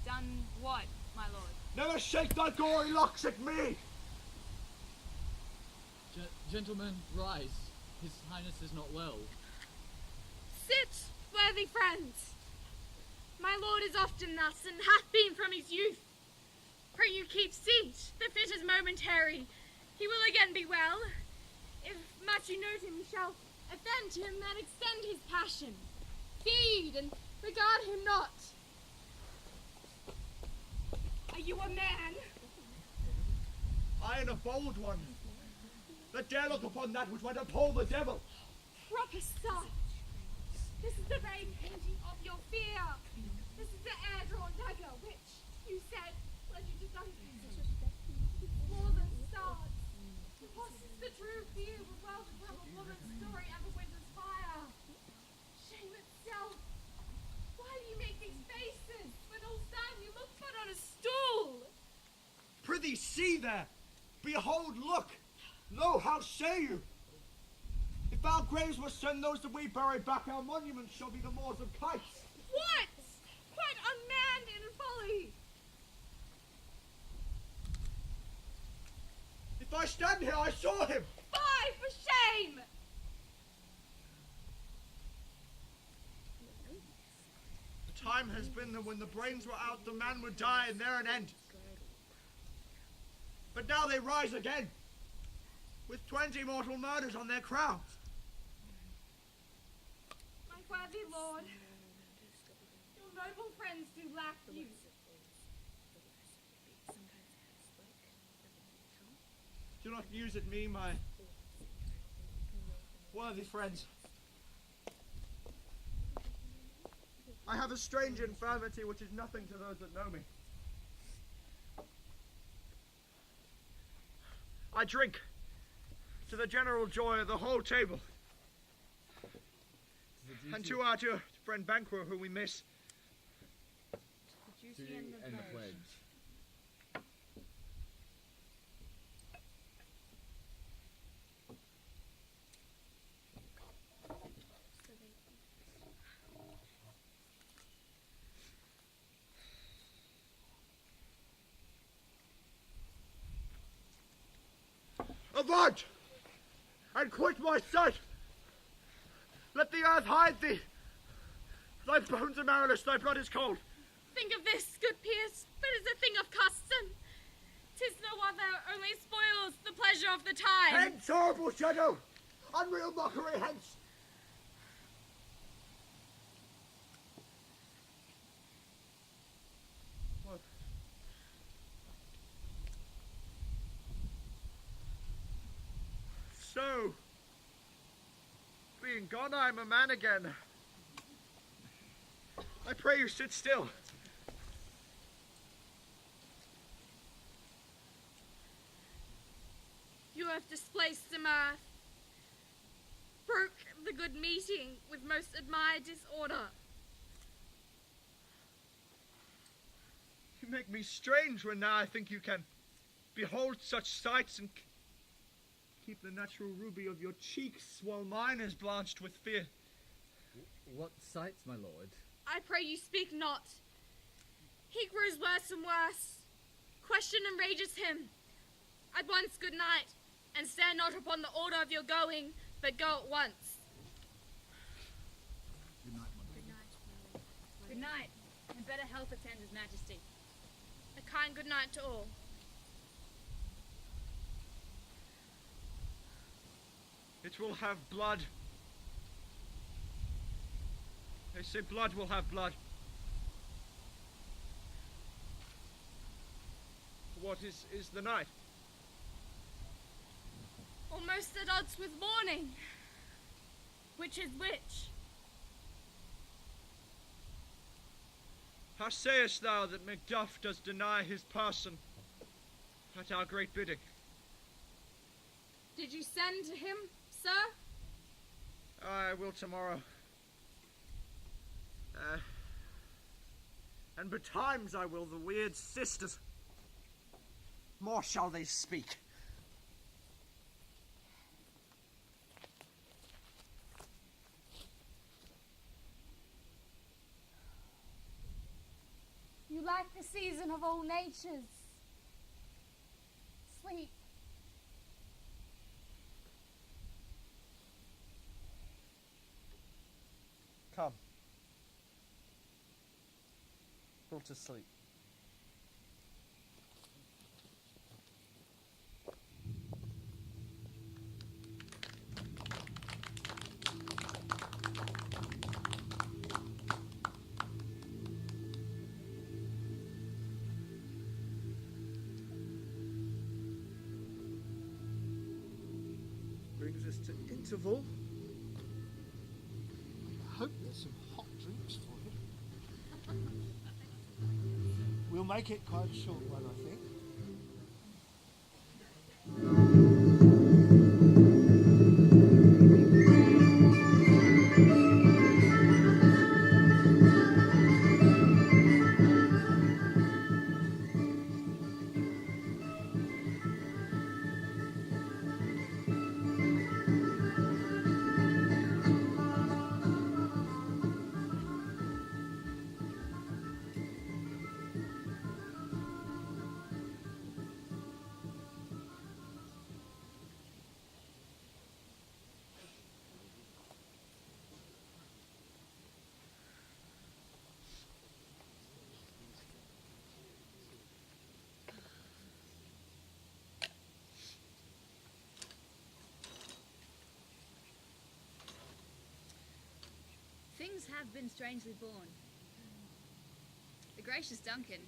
Done what, my lord? Never shake thy gory locks at me! Gentlemen, rise. His highness is not well. Sit, worthy friends. My lord is often thus, and hath been from his youth. Pray you keep seat. The fit is momentary. He will again be well. If much you note him, you shall offend him and extend his passion. Feed and regard him not. Are you a man? I am a bold one, that dare look upon that which might appall the devil. Proper son. This is the very painting of your fear. This is the air-drawn dagger which, you said, led you to dungeons. More than stars. What is the true fear of a well-developed woman's story of a winter's fire? Shame itself. Why do you make these faces when all time you look but on a stool? Prithee, see there! Behold, look! Lo, how say you? If our graves must send those that we bury back, our monuments shall be the moors of kites. What? Quite unmanned in folly. If I stand here, I saw him. Fie, for shame! The time has been that when the brains were out, the man would die, and there an end. But now they rise again, with 20 mortal murders on their crowns. My worthy lord, your noble friends do lack you. Do not muse at me, my worthy friends. I have a strange infirmity which is nothing to those that know me. I drink to the general joy of the whole table, and to our dear friend Banquo, whom we miss. The duty and the pledge. Avaunt! And quit my sight! Let the earth hide thee! Thy bones are marrowless, thy blood is cold. Think of this, good Pierce, but is a thing of custom. 'Tis no other, only spoils the pleasure of the time. Hence, horrible shadow! Unreal mockery, hence! What? So, being gone, I am a man again. I pray you sit still. You have displaced the mirth, broke the good meeting with most admired disorder. You make me strange when now I think you can behold such sights and keep the natural ruby of your cheeks while mine is blanched with fear. What sights, my lord? I pray you speak not. He grows worse and worse. Question enrages him. At once good night, and stand not upon the order of your going, but go at once. Good night, my lord. Good night, and better health attend His Majesty. A kind good night to all. It will have blood. They say blood will have blood. What is the night? Almost at odds with morning. Which is which? How sayest thou that Macduff does deny his person at our great bidding? Did you send to him, sir? I will tomorrow. And betimes I will the weird sisters. More shall they speak. You lack the season of all natures. Sleep. Come. Go to sleep. Brings us to interval. I hope there's some hot drinks for him. We'll make it quite a short one, I think. have been strangely born. The gracious Duncan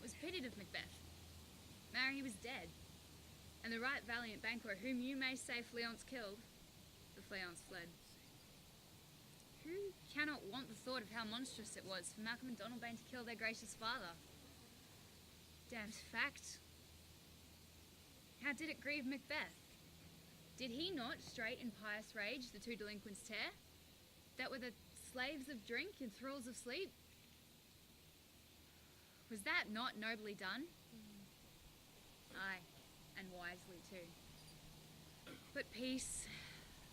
was pitied of Macbeth. Marry, he was dead. And the right valiant Banquo, whom you may say Fleance killed, the Fleance fled. Who cannot want the thought of how monstrous it was for Malcolm and Donalbain to kill their gracious father? Damned fact. How did it grieve Macbeth? Did he not, straight in pious rage, the two delinquents tear, that were the slaves of drink and thralls of sleep? Was that not nobly done? Aye, and wisely too. But peace,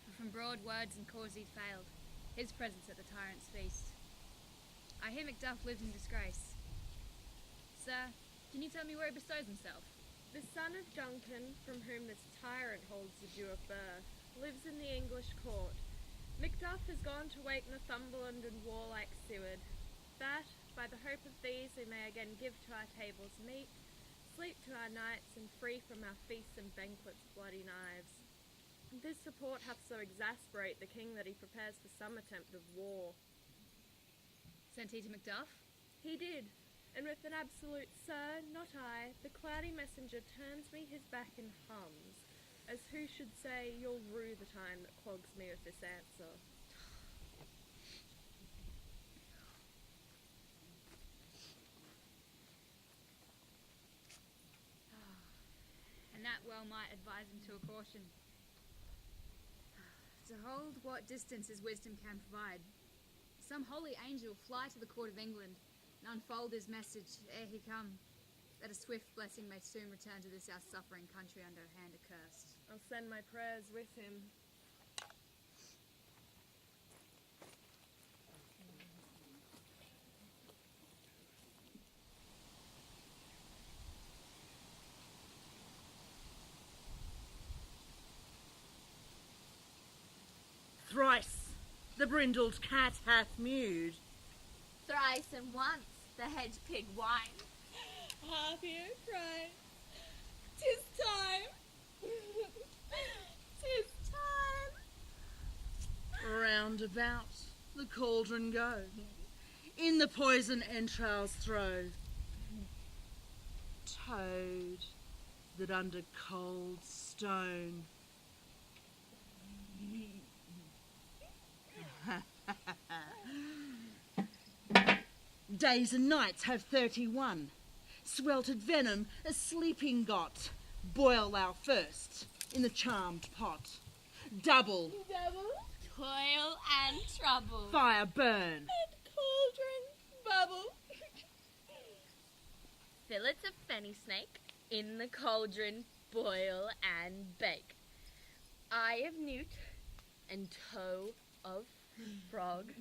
for from broad words and cause he'd failed, his presence at the tyrant's feast. I hear Macduff lived in disgrace. Sir, can you tell me where he bestows himself? The son of Duncan, from whom this tyrant holds the due of birth, lives in the English court. Macduff has gone to wake Northumberland and warlike Seward, that, by the hope of these, we may again give to our tables meat, sleep to our nights, and free from our feasts and banquets bloody knives. This support hath so exasperate the king that he prepares for some attempt of war. Sent he to Macduff? He did, and with an absolute "Sir, not I," the cloudy messenger turns me his back and hums, as who should say, "You'll rue the time that clogs me with this answer." And that well might advise him to a caution. To hold what distance his wisdom can provide. Some holy angel fly to the court of England and unfold his message ere he come, that a swift blessing may soon return to this our suffering country under a hand accursed. I'll send my prayers with him. Thrice the brindled cat hath mewed. Thrice and once the hedge pig whined. Half ear cry. 'Tis time. 'Tis time. Round about the cauldron go, in the poison entrails throw. Toad that under cold stone days and nights have 31. Sweltered venom a sleeping got. Boil thou first in the charmed pot. Double. Toil and trouble. Fire burn. And cauldron bubble. Fillets of fenny snake in the cauldron boil and bake. Eye of newt and toe of frog.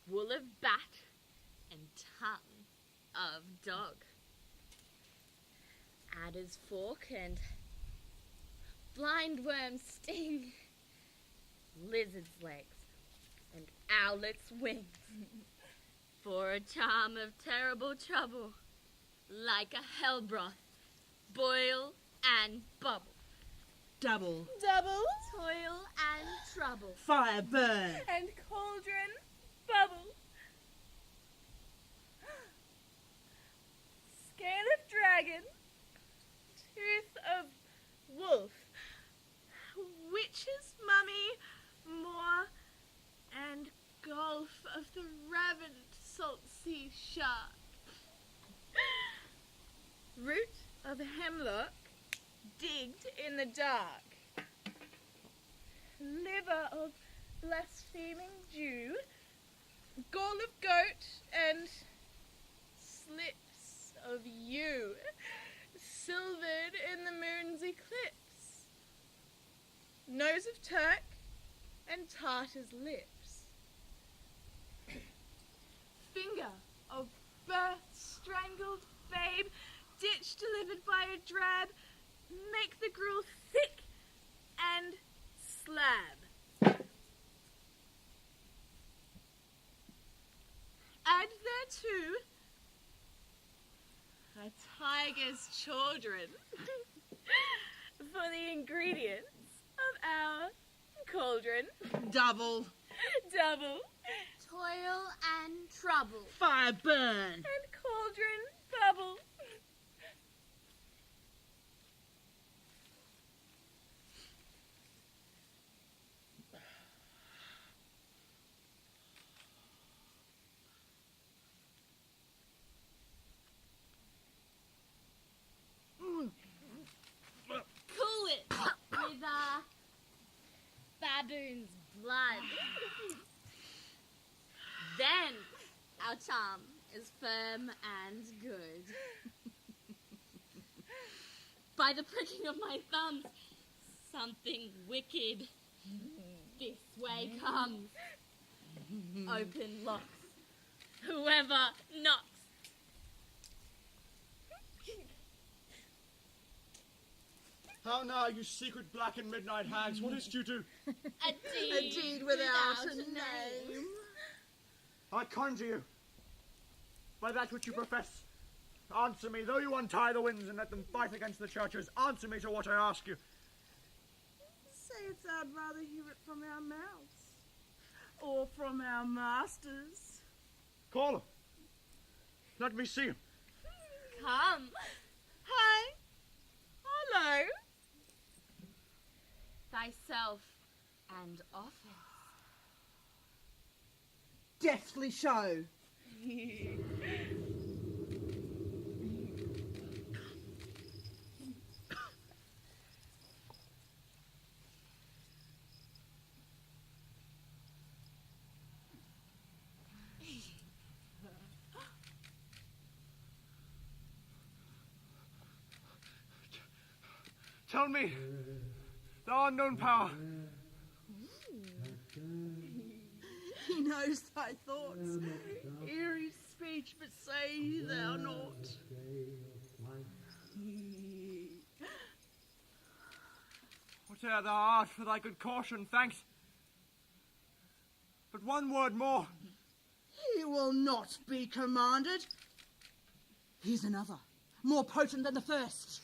Wool of bat and tongue of dog. Adder's fork and blind worm's sting. Lizard's legs and owlet's wings. For a charm of terrible trouble, like a hell broth, boil and bubble. Double. Toil and trouble. Fire burn. And cauldron bubble. Scale of dragon. Tooth of wolf. Witch's mummy. Moor. And gulf of the ravened salt sea shark. Root of hemlock. Digged in the dark. Liver of blaspheming Jew, gall of goat, and slips of yew, silvered in the moon's eclipse. Nose of Turk, and Tartar's lips. Finger of birth-strangled babe, ditch delivered by a drab, make the gruel thick and slab. Add thereto a tiger's children for the ingredients of our cauldron. Double. Double. Toil and trouble. Fire burn. And cauldron bubble. Cool it with baboon's blood. Then our charm is firm and good. By the pricking of my thumbs, something wicked this way comes. Open locks. Whoever knocks. How now, you secret black and midnight hags, what is't you do? A deed without a name. I conjure you, by that which you profess, answer me, though you untie the winds and let them fight against the churches, answer me to what I ask you. Sayest I'd rather hear it from our mouths, or from our masters. Call him. Let me see him. Come. Hi. Hello. Thyself and office. Deftly show. Tell me, thou unknown power. He knows thy thoughts. Hear his speech, but say thou naught. Whate'er thou art, for thy good caution, thanks. But one word more. He will not be commanded. Here's another, more potent than the first.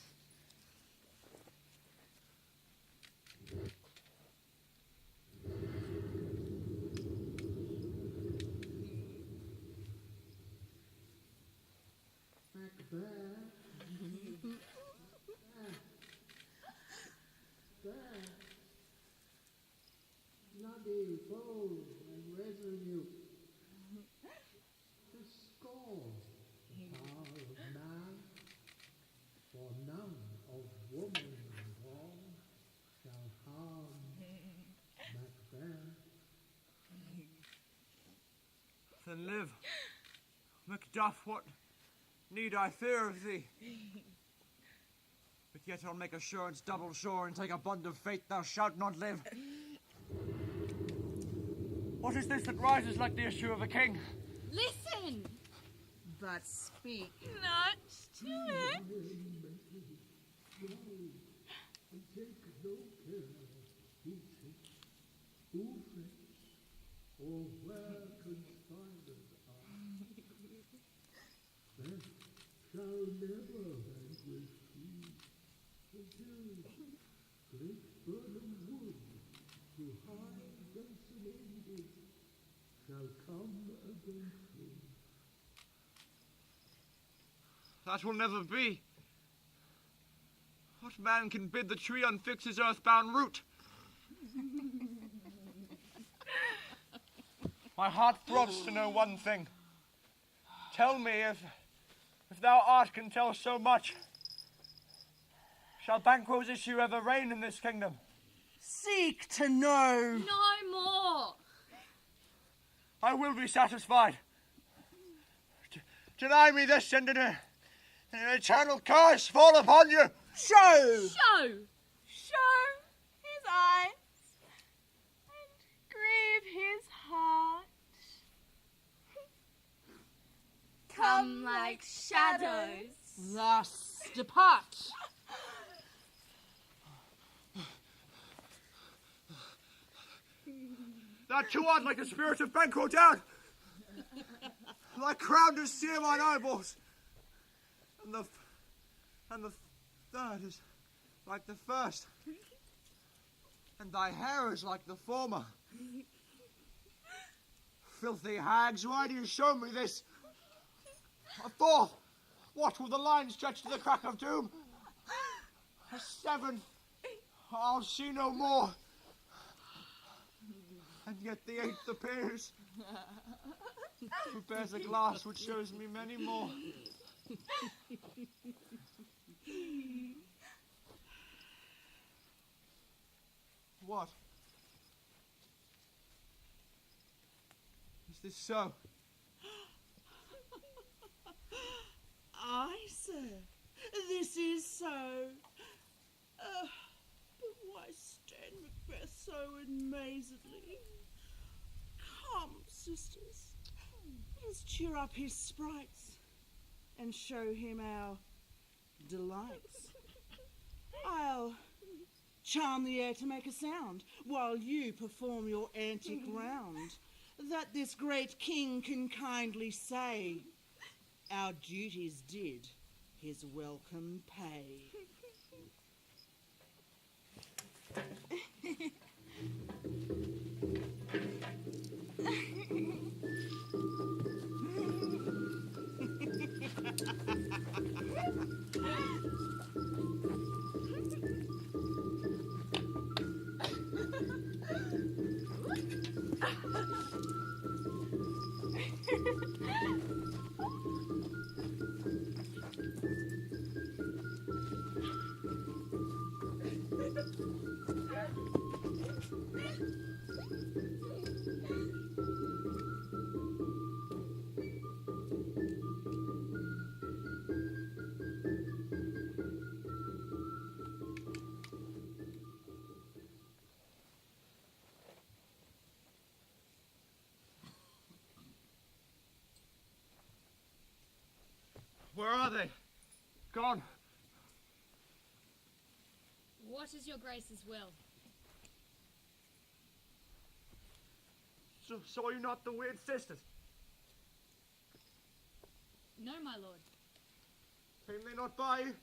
Bloody, bold, and resolute, to scorn the power of man, for none of woman born shall harm Macbeth. Then live. Macduff, what need I fear of thee? But yet I'll make assurance double sure, and take a bond of fate thou shalt not live. What is this that rises like the issue of a king? Listen! But speak. Not to it. Or where conspirators are, death shall never vanquish peace until great Burnham Wood, to hide vaccinated, shall come against him. That will never be. What man can bid the tree unfix his earthbound root? My heart throbs to know one thing. Tell me if thou art can tell so much. Shall Banquo's issue ever reign in this kingdom? Seek to know. No more. I will be satisfied. Deny me this, and an eternal curse fall upon you. Show. Show. Show his eyes and grieve his heart. Come like shadows. Thus depart. Thou too art like the spirit of Banquo down. Thy crown does sear mine eyeballs. And the third is like the first. And thy hair is like the former. filthy hags, why do you show me this? A fourth! What will the line stretch to the crack of doom? A seventh! I'll see no more. And yet the eighth appears, who bears a glass which shows me many more. What? Is this so? Aye, sir. This is so. But why stand Macbeth so amazedly? Come, sisters, let us cheer up his sprites and show him our delights. I'll charm the air to make a sound while you perform your antic round, that this great king can kindly say, our duties did his welcome pay. Where are they? Gone. What is your grace's will? So, saw you not the weird sisters? No, my lord. Came they not by you?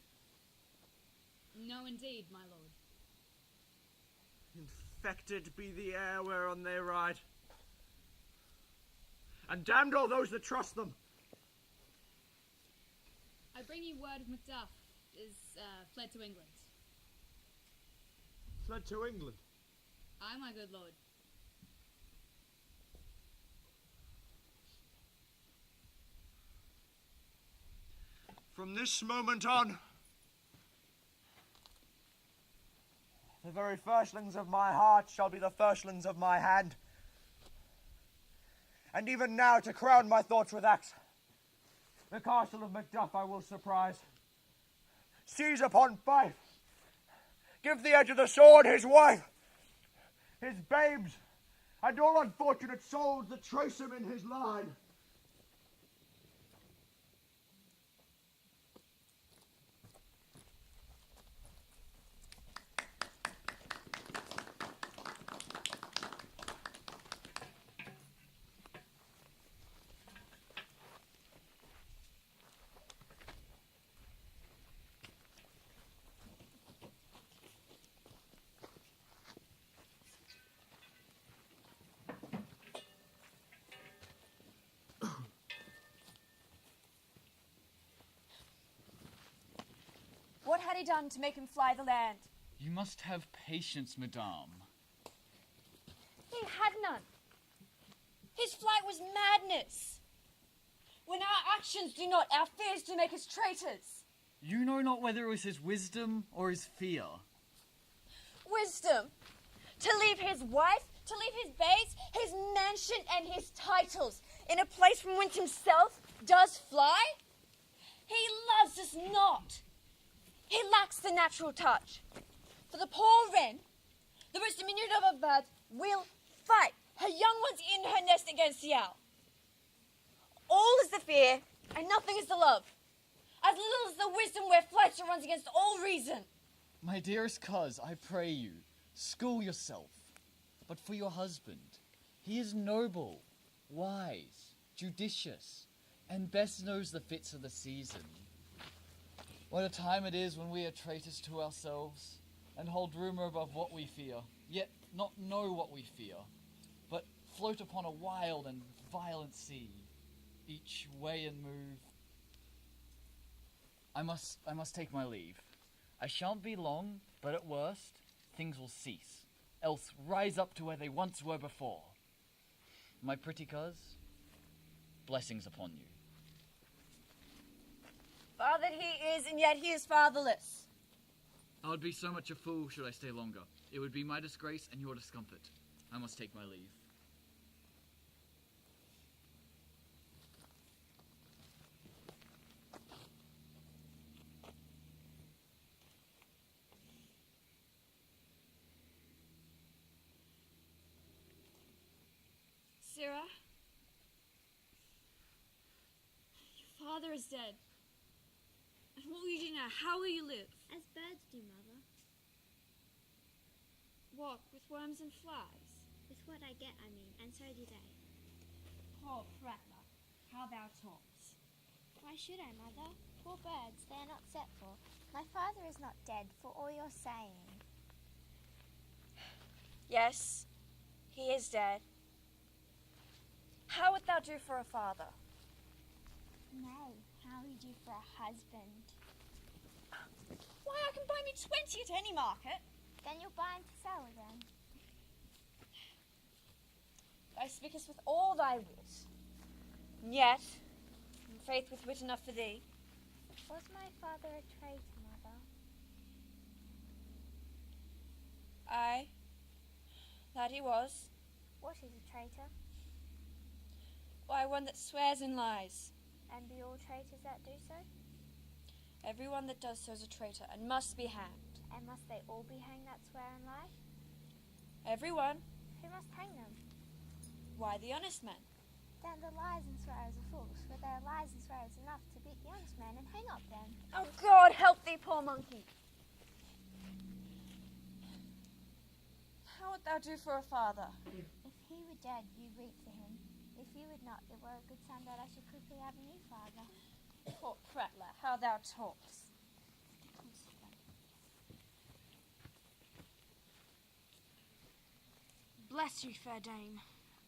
No, indeed, my lord. Infected be the air whereon they ride. And damned all those that trust them. I bring you word of Macduff is fled to England. Fled to England? Aye, my good lord. From this moment on, the very firstlings of my heart shall be the firstlings of my hand. And even now, to crown my thoughts with acts, the castle of Macduff I will surprise. Seize upon Fife. Give the edge of the sword his wife, his babes, and all unfortunate souls that trace him in his line. What had he done to make him fly the land? You must have patience, madame. He had none. His flight was madness. When our actions do not, our fears do make us traitors. You know not whether it was his wisdom or his fear. Wisdom. To leave his wife, to leave his babes, his mansion and his titles in a place from whence himself does fly? He loves us not. He lacks the natural touch. For the poor wren, the most diminutive of birds, will fight her young ones in her nest against the owl. All is the fear, and nothing is the love. As little as the wisdom where Fletcher runs against all reason. My dearest coz, I pray you, school yourself. But for your husband, he is noble, wise, judicious, and best knows the fits of the season. What a time it is when we are traitors to ourselves, and hold rumour above what we fear, yet not know what we fear, but float upon a wild and violent sea, each way and move. I must take my leave. I shan't be long, but at worst, things will cease, else rise up to where they once were before. My pretty coz, blessings upon you. Fathered he is, and yet he is fatherless. I would be so much a fool should I stay longer. It would be my disgrace and your discomfort. I must take my leave. Sarah, your father is dead. And what will you do now? How will you live? As birds do, Mother. What, with worms and flies? With what I get, I mean, and so do they. Poor prattler, how thou talks. Why should I, Mother? Poor birds, they are not set for. My father is not dead, for all your saying. Yes, he is dead. How wilt thou do for a father? Nay, how we do for a husband. Why, I can buy me 20 at any market. Then you'll buy and sell again. Thou speakest with all thy wit. And yet, in faith with wit enough for thee. Was my father a traitor, Mother? Aye, that he was. What is a traitor? Why, one that swears and lies. And be all traitors that do so? Every one that does so is a traitor, and must be hanged. And must they all be hanged that swear and lie? Every one. Who must hang them? Why, the honest men. Then the lies and swearers are fools, for they are lies and swearers enough to beat the honest man and hang up them. Oh, God, help thee, poor monkey. How wilt thou do for a father? If he were dead, you weep for him. If you would not, it were a good sign that I should quickly have a new father. Poor prattler, how thou talks. Bless you, fair dame.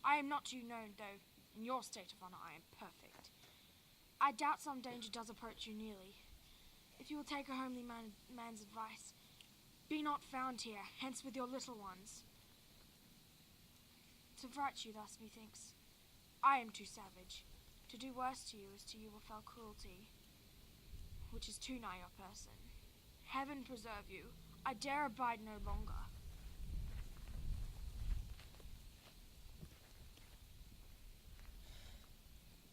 I am not too known, though in your state of honour I am perfect. I doubt some danger does approach you nearly. If you will take a homely man's advice, be not found here, hence with your little ones. To fright you thus, methinks, I am too savage. To do worse to you is to you a fell cruelty, which is too nigh your person. Heaven preserve you. I dare abide no longer.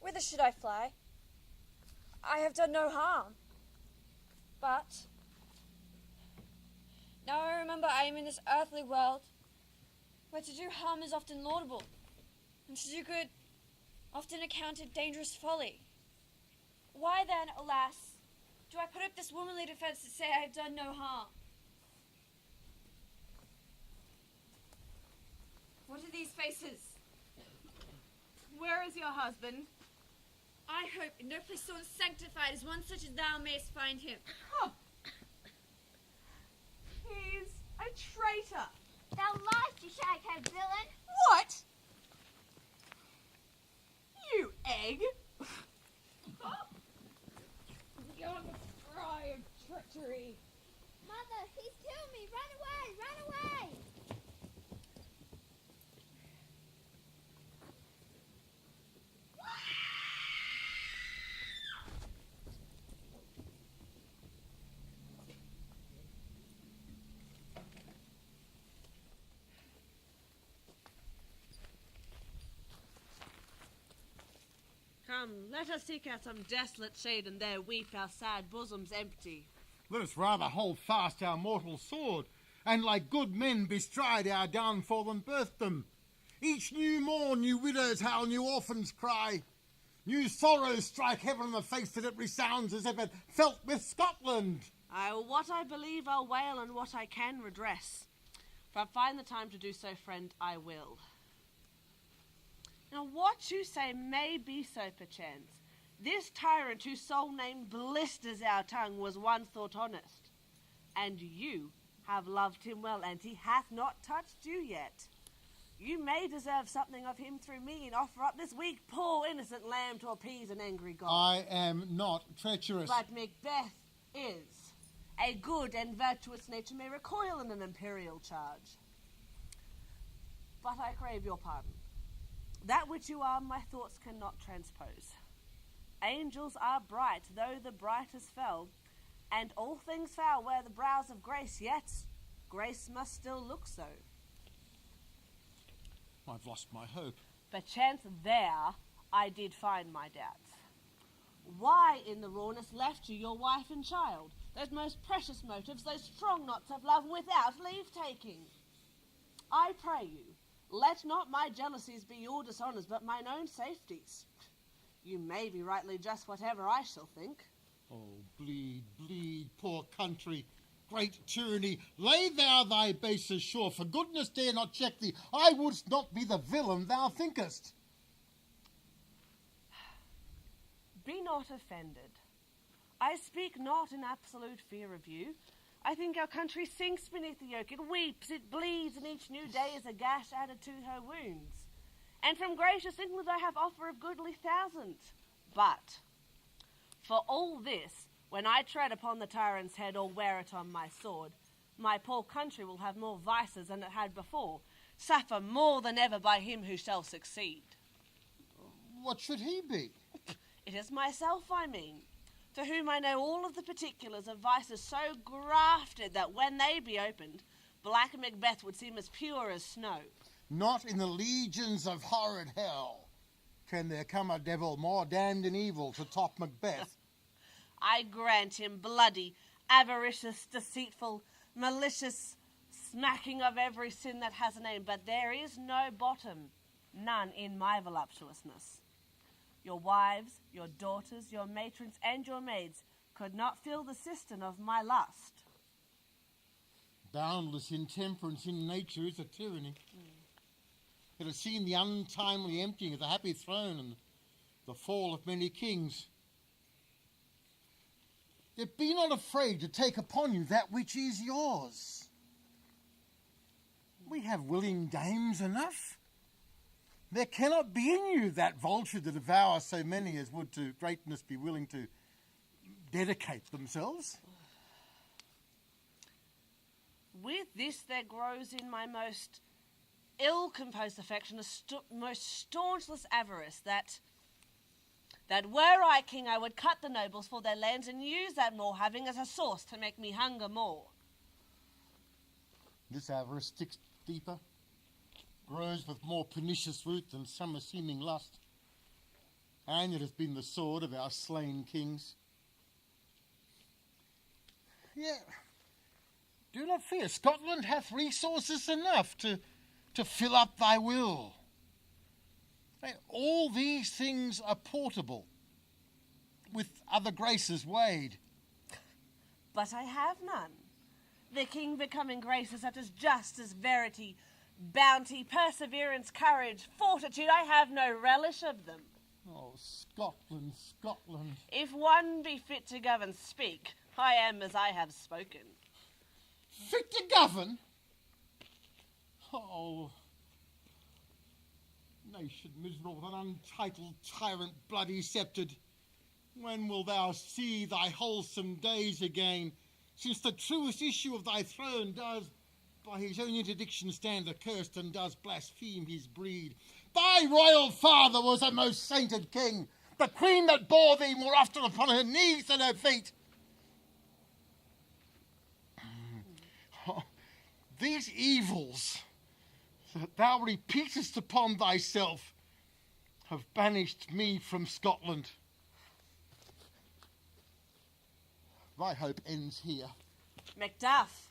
Whither should I fly? I have done no harm. But now I remember I am in this earthly world, where to do harm is often laudable, and to do good often accounted dangerous folly. Why then, alas, do I put up this womanly defence to say I have done no harm? What are these faces? Where is your husband? I hope in no place so unsanctified as one such as thou mayest find him. Oh. He's a traitor. Thou liest, you shaghead villain. What? You egg? Young fry of treachery. Mother, he's killed me. Run away, run away. Come, let us seek out some desolate shade and there weep our sad bosoms empty. Let us rather hold fast our mortal sword, and like good men bestride our downfall and birth them. Each new morn new widows howl, new orphans cry. New sorrows strike heaven on the face that it resounds as if it felt with Scotland. What I believe I'll wail and what I can redress. If I find the time to do so, friend, I will. Now what you say may be so perchance. This tyrant whose sole name blisters our tongue was one thought honest. And you have loved him well, and he hath not touched you yet. You may deserve something of him through me and offer up this weak, poor, innocent lamb to appease an angry god. I am not treacherous. But Macbeth is. A good and virtuous nature may recoil in an imperial charge. But I crave your pardon. That which you are, my thoughts cannot transpose. Angels are bright, though the brightest fell, and all things foul wear the brows of grace, yet grace must still look so. I've lost my hope. Perchance there I did find my doubts. Why in the rawness left you your wife and child, those most precious motives, those strong knots of love without leave-taking? I pray you, let not my jealousies be your dishonours, but mine own safeties. You may be rightly just whatever I shall think. Oh, bleed, bleed, poor country, great tyranny, lay thou thy bases sure, for goodness dare not check thee, I wouldst not be the villain thou thinkest. Be not offended. I speak not in absolute fear of you. I think our country sinks beneath the yoke, it weeps, it bleeds, and each new day is a gash added to her wounds. And from gracious England I have offer of goodly thousands. But for all this, when I tread upon the tyrant's head or wear it on my sword, my poor country will have more vices than it had before, suffer more than ever by him who shall succeed. What should he be? It is myself, I mean, to whom I know all of the particulars of vices so grafted that when they be opened, black Macbeth would seem as pure as snow. Not in the legions of horrid hell can there come a devil more damned in evil to top Macbeth. I grant him bloody, avaricious, deceitful, malicious, smacking of every sin that has a name, but there is no bottom, none in my voluptuousness. Your wives, your daughters, your matrons, and your maids could not fill the cistern of my lust. Boundless intemperance in nature is a tyranny. It has seen the untimely emptying of the happy throne and the fall of many kings. Yet be not afraid to take upon you that which is yours. We have willing dames enough. There cannot be in you that vulture to devour so many as would to greatness be willing to dedicate themselves. With this there grows in my most ill-composed affection a most staunchless avarice, that were I king I would cut the nobles for their lands and use that more having as a source to make me hunger more. This avarice sticks deeper, grows with more pernicious root than summer seeming lust, and it has been the sword of our slain kings. Yet, do not fear, Scotland hath resources enough to fill up thy will. All these things are portable, with other graces weighed. But I have none. The king becoming graces such as justice, verity, bounty, perseverance, courage, fortitude, I have no relish of them. Oh, Scotland, Scotland. If one be fit to govern, speak. I am as I have spoken. Fit to govern? Oh, nation miserable with an untitled tyrant bloody sceptred, when wilt thou see thy wholesome days again, since the truest issue of thy throne does by his own interdiction stand accursed and does blaspheme his breed? Thy royal father was a most sainted king, the queen that bore thee more often upon her knees than her feet. Oh, these evils that thou repeatest upon thyself have banished me from Scotland. Thy hope ends here. Macduff,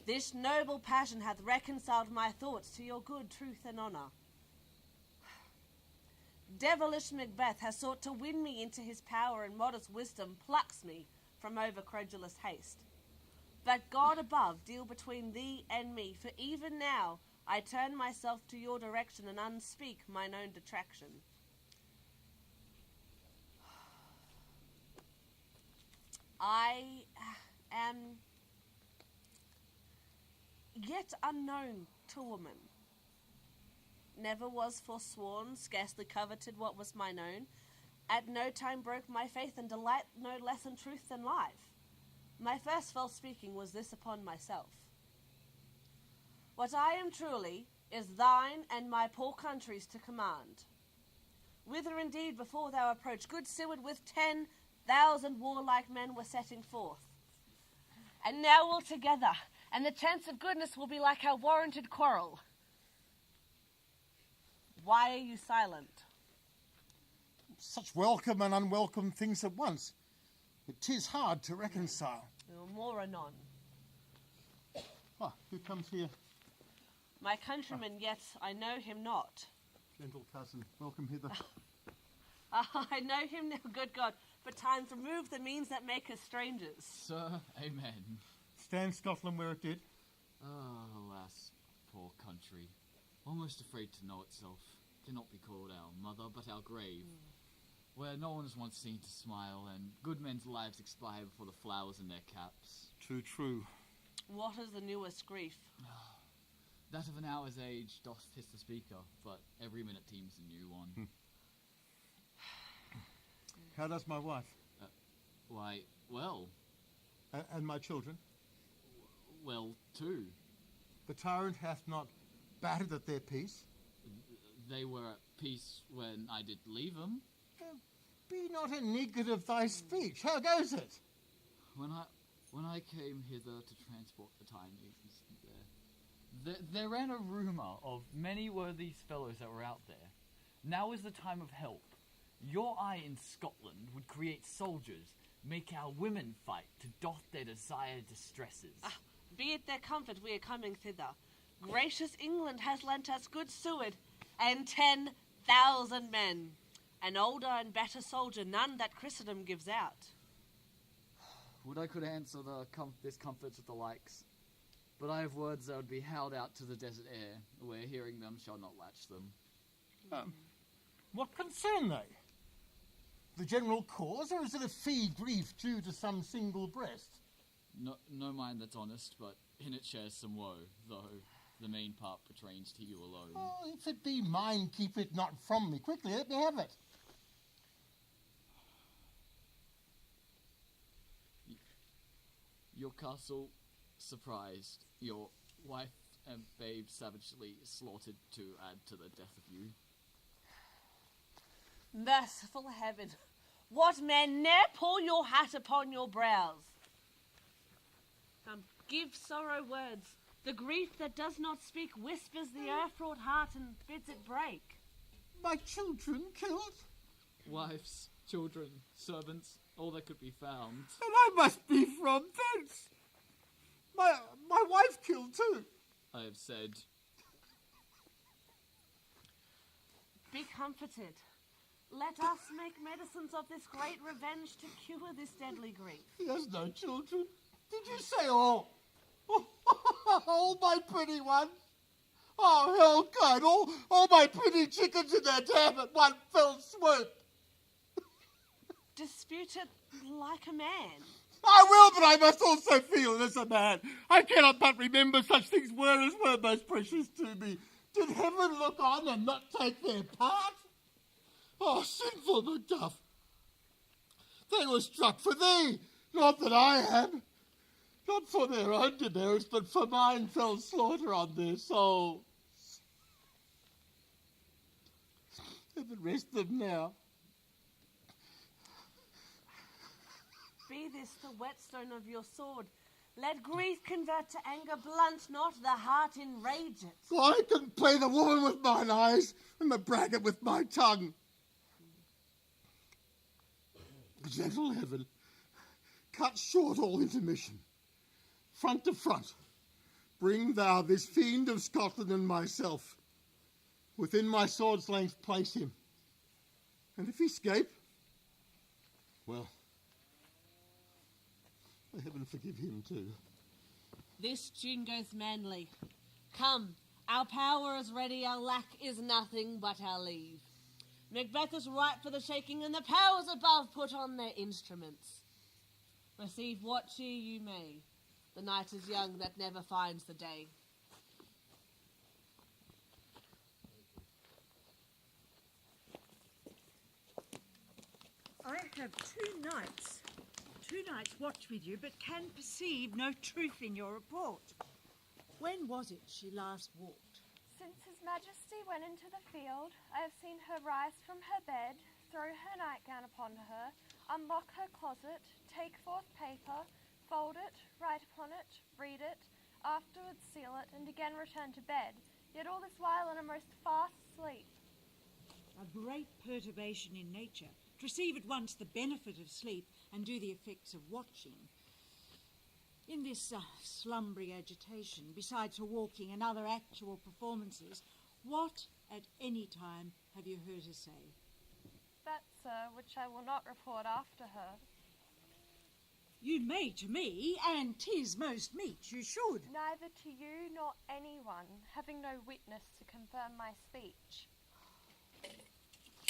this noble passion hath reconciled my thoughts to your good truth and honour. Devilish Macbeth has sought to win me into his power, and modest wisdom plucks me from over-credulous haste. But God above deal between thee and me, for even now I turn myself to your direction and unspeak mine own detraction. I am yet unknown to woman, never was forsworn, scarcely coveted what was mine own. At no time broke my faith, and delight no less in truth than life. My first false speaking was this upon myself. What I am truly is thine and my poor country's to command. Whither indeed before thou approach, good Seward with 10,000 warlike men were setting forth. And now all together, and the chance of goodness will be like our warranted quarrel. Why are you silent? Such welcome and unwelcome things at once. It is hard to reconcile. More anon. Ah, who comes here? My countryman, yet I know him not. Gentle cousin, welcome hither. I know him now, good God, for times remove the means that make us strangers. Sir, amen. Stand Scotland where it did. Ah, alas, poor country. Almost afraid to know itself. Cannot be called our mother, but our grave. Where no one is once seen to smile, and good men's lives expire before the flowers in their caps. True, true. What is the newest grief? That of an hour's age doth hiss the speaker, but every minute teems a new one. How does my wife? Why, well. And my children? Well, too. The tyrant hath not battered at their peace? They were at peace when I did leave them. Be not a niggard of thy speech. How goes it? When I came hither to transport the tidings, there ran a rumour of many worthy fellows that were out there. Now is the time of help. Your eye in Scotland would create soldiers, make our women fight to doth their desired distresses. Be it their comfort we are coming thither. Gracious England has lent us good Seward and 10,000 men. An older and better soldier, none that Christendom gives out. Would I could answer this comfort of the likes, but I have words that would be howled out to the desert air, where hearing them shall not latch them. What concern they? The general cause, or is it a fee grief due to some single breast? No mind that's honest, but in it shares some woe, though the main part pertains to you alone. Oh, if it be mine, keep it not from me. Quickly, let me have it. Your castle surprised, your wife and babe savagely slaughtered to add to the death of you. Merciful heaven, what man ne'er pour your hat upon your brows? Give sorrow words. The grief that does not speak whispers the earth-wrought heart and bids it break. My children killed? Wives, children, servants, all that could be found. And I must be from thence. My wife killed too. I have said. Be comforted. Let us make medicines of this great revenge to cure this deadly grief. He has no children. Did you say all? Oh, my pretty one. Oh, hell, God, all my pretty chickens in their dam at one fell swoop. Dispute it like a man. I will, but I must also feel as a man. I cannot but remember such things were as were most precious to me. Did heaven look on and not take their part? Oh, sinful Macduff. They were struck for thee, not that I am. Not for their own demerits, but for mine fell slaughter on their souls. Heaven rest them now. Be this the whetstone of your sword. Let grief convert to anger, blunt not the heart, enrage it. For I can play the woman with mine eyes and the braggart with my tongue. Gentle heaven, cut short all intermission. Front to front, bring thou this fiend of Scotland and myself. Within my sword's length place him. And if he escape, well, may heaven forgive him too. This tune goes manly. Come, our power is ready, our lack is nothing but our leave. Macbeth is ripe for the shaking, and the powers above put on their instruments. Receive what cheer you may. The night is young that never finds the day. have two knights watch with you, but can perceive no truth in your report. When was it she last walked? Since His Majesty went into the field, I have seen her rise from her bed, throw her nightgown upon her, unlock her closet, take forth paper, fold it, write upon it, read it, afterwards seal it, and again return to bed, yet all this while in a most fast sleep. A great perturbation in nature, to receive at once the benefit of sleep and do the effects of watching. In this slumbering agitation, besides her walking and other actual performances, what at any time have you heard her say? That, sir, which I will not report after her. You may to me, and 'tis most meet you should. Neither to you nor anyone, having no witness to confirm my speech.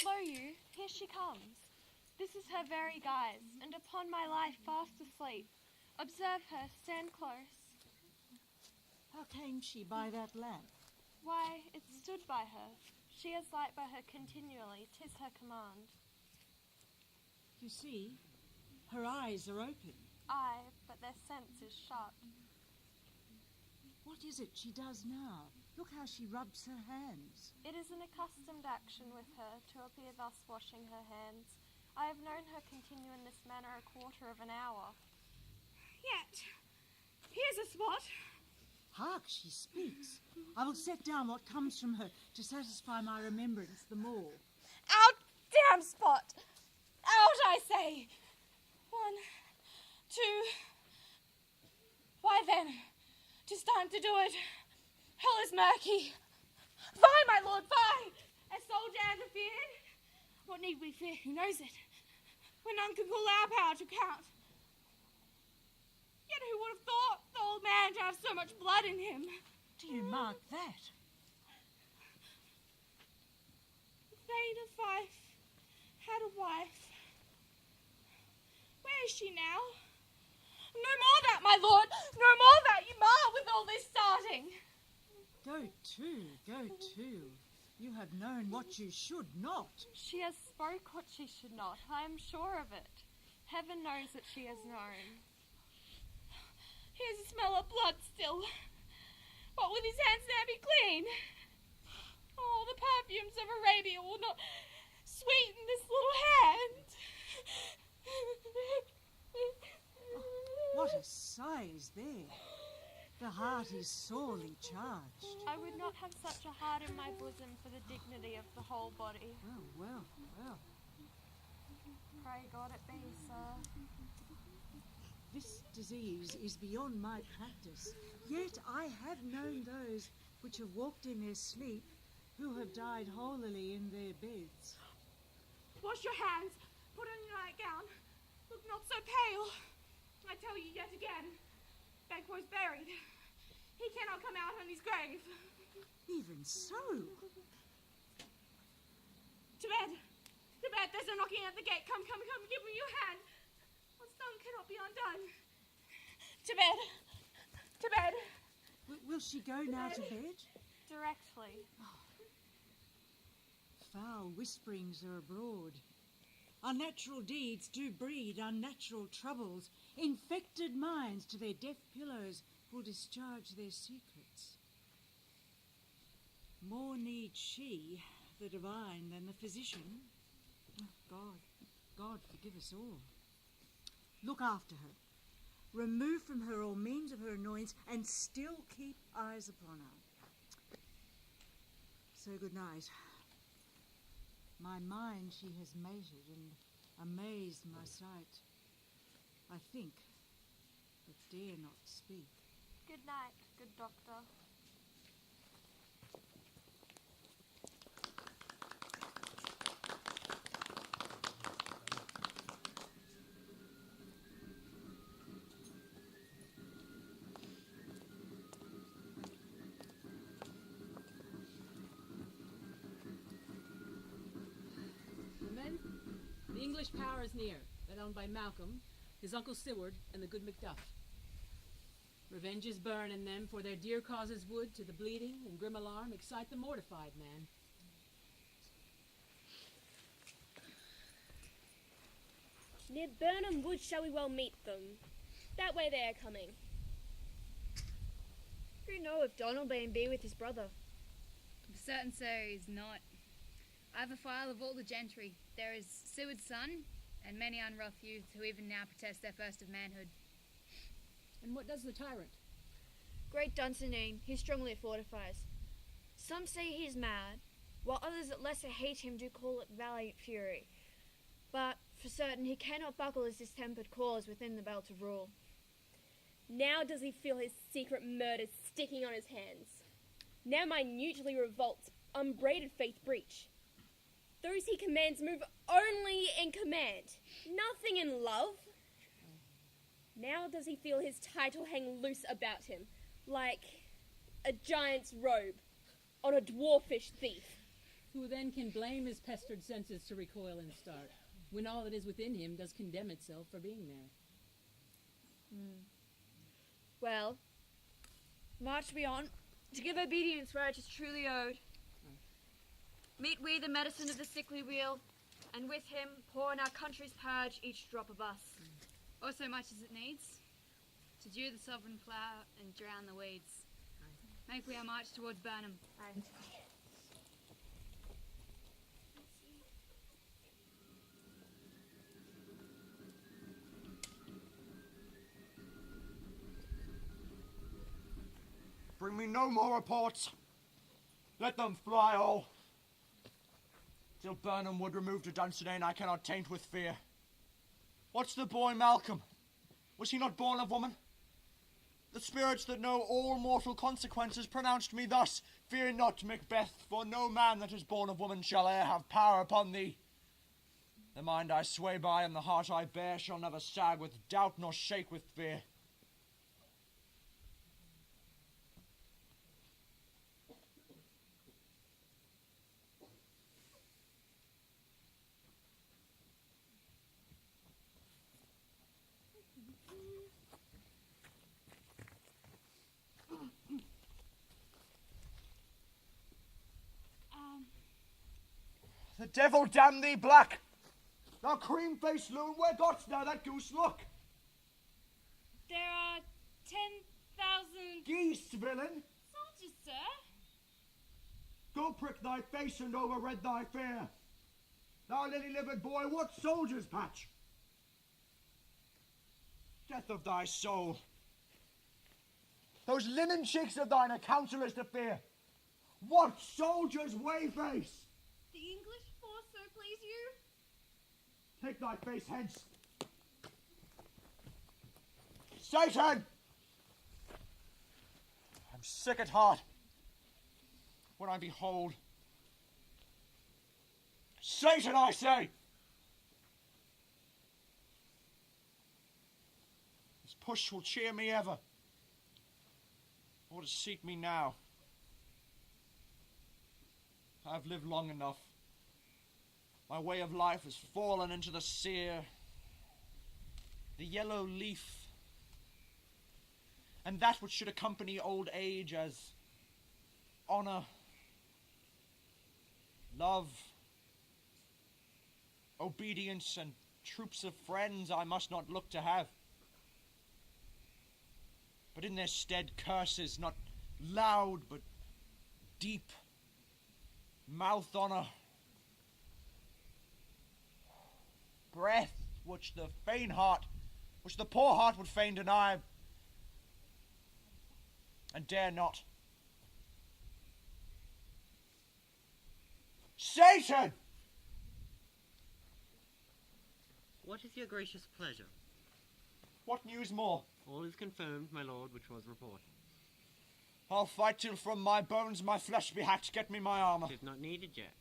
Lo you, here she comes. This is her very guise, and upon my life fast asleep. Observe her, stand close. How came she by that lamp? Why, it stood by her. She has light by her continually, 'tis her command. You see, her eyes are open. Aye, but their sense is shut. What is it she does now? Look how she rubs her hands. It is an accustomed action with her to appear thus washing her hands. I have known her continue in this manner a quarter of an hour. Yet, here's a spot. Hark, she speaks. I will set down what comes from her to satisfy my remembrance the more. Out, damn spot! Out, I say! 1, 2... Why then, 'tis time to do it. Hell is murky. Fie, my lord, fie! A soldier interfered? What need we fear? Who knows it? When none can call our power to count. Yet who would have thought the old man to have so much blood in him? Do you mark that? Thane of Fife had a wife. Where is she now? No more that, my lord! No more that, you mar with all this starting! Go to. You have known what you should not. She has spoke what she should not. I am sure of it. Heaven knows that she has known. Here's the smell of blood still. What with his hands now be clean? Oh, the perfumes of Arabia will not sweeten this little hand. What a sigh is there. The heart is sorely charged. I would not have such a heart in my bosom for the dignity of the whole body. Well. Pray God it be, sir. This disease is beyond my practice, yet I have known those which have walked in their sleep, who have died holily in their beds. Wash your hands. Put on your nightgown. Look not so pale. I tell you yet again, Banquo's buried. He cannot come out on his grave. Even so. To bed. There's a knocking at the gate. Come, give me your hand. What's done cannot be undone. To bed. Will she go now to bed? Directly. Foul whisperings are abroad. Unnatural deeds do breed unnatural troubles. Infected minds to their deaf pillows will discharge their secrets. More needs she, the divine, than the physician. Oh, God forgive us all. Look after her. Remove from her all means of her annoyance, and still keep eyes upon her. So good night. My mind she has mated and amazed my sight. I think, but dare not speak. Good night, good doctor. Men, the English power is near, that owned by Malcolm, his uncle Seward, and the good Macduff. Revenges burn in them, for their dear causes would, to the bleeding and grim alarm, excite the mortified man. Near Burnham Wood shall we well meet them. That way they are coming. Who know if Donalbain be with his brother? I'm certain, sir, he's not. I have a file of all the gentry. There is Seward's son, and many unrough youths who even now protest their first of manhood. And what does the tyrant? Great Dunsinane, he strongly fortifies. Some say he is mad, while others that lesser hate him do call it valiant fury. But for certain he cannot buckle his distempered cause within the belt of rule. Now does he feel his secret murders sticking on his hands. Now minutely revolts, unbraided faith breach. Those he commands move only in command, nothing in love. Now does he feel his title hang loose about him, like a giant's robe on a dwarfish thief. Who then can blame his pestered senses to recoil and start, when all that is within him does condemn itself for being there? Well, march we on, to give obedience where it is truly owed. Meet we the medicine of the sickly wheel, and with him pour in our country's purge each drop of us. Or so much as it needs, to dew the sovereign flower and drown the weeds. Make we our march towards Burnham. Bring me no more reports. Let them fly all. Till Burnham Wood remove to Dunsinane, I cannot taint with fear. What's the boy Malcolm? Was he not born of woman? The spirits that know all mortal consequences pronounced me thus: Fear not, Macbeth, for no man that is born of woman shall e'er have power upon thee. The mind I sway by and the heart I bear shall never sag with doubt nor shake with fear. The devil damn thee black! Thou cream-faced loon, where gotst thou that goose look? There are 10,000... Geese, villain! Soldiers, sir. Go prick thy face and overred thy fare. Thou lily-livered boy, what soldier's patch? Death of thy soul! Those linen cheeks of thine are counsellors to fear. What soldier's way-face? The English force, so please you. Take thy face hence. Satan! I'm sick at heart when I behold. Satan, I say! This push will cheer me ever, or to seek me now. I've lived long enough. My way of life has fallen into the sere, the yellow leaf, and that which should accompany old age as honor, love, obedience, and troops of friends I must not look to have. But in their stead curses, not loud but deep, mouth honor, breath which the poor heart would fain deny and dare not. Satan! What is your gracious pleasure? What news more? All is confirmed, my lord, which was reported. I'll fight till from my bones my flesh be hacked. Get me my armour. It is not needed yet.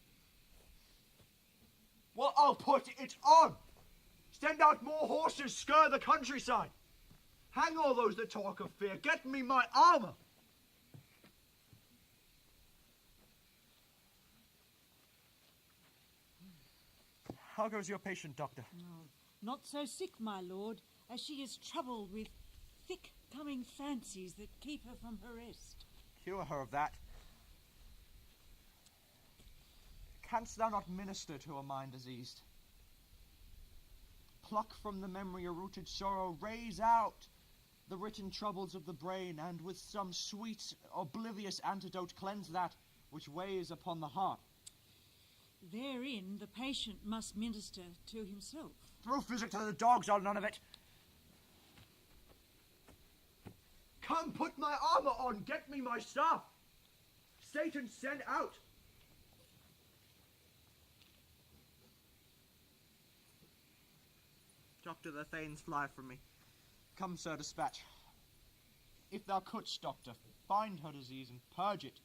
Well, I'll put it on. Send out more horses, scur the countryside. Hang all those that talk of fear. Get me my armour. How goes your patient, doctor? Oh, not so sick, my lord, as she is troubled with thick-coming fancies that keep her from her rest. Cure her of that. Canst thou not minister to a mind diseased? Pluck from the memory a rooted sorrow, raise out the written troubles of the brain, and with some sweet, oblivious antidote cleanse that which weighs upon the heart. Therein the patient must minister to himself. Throw physic to the dogs, I'll none of it. Come, put my armor on, get me my staff. Satan, send out. Doctor, the thanes fly from me. Come, sir, dispatch. If thou couldst, doctor, find her disease and purge it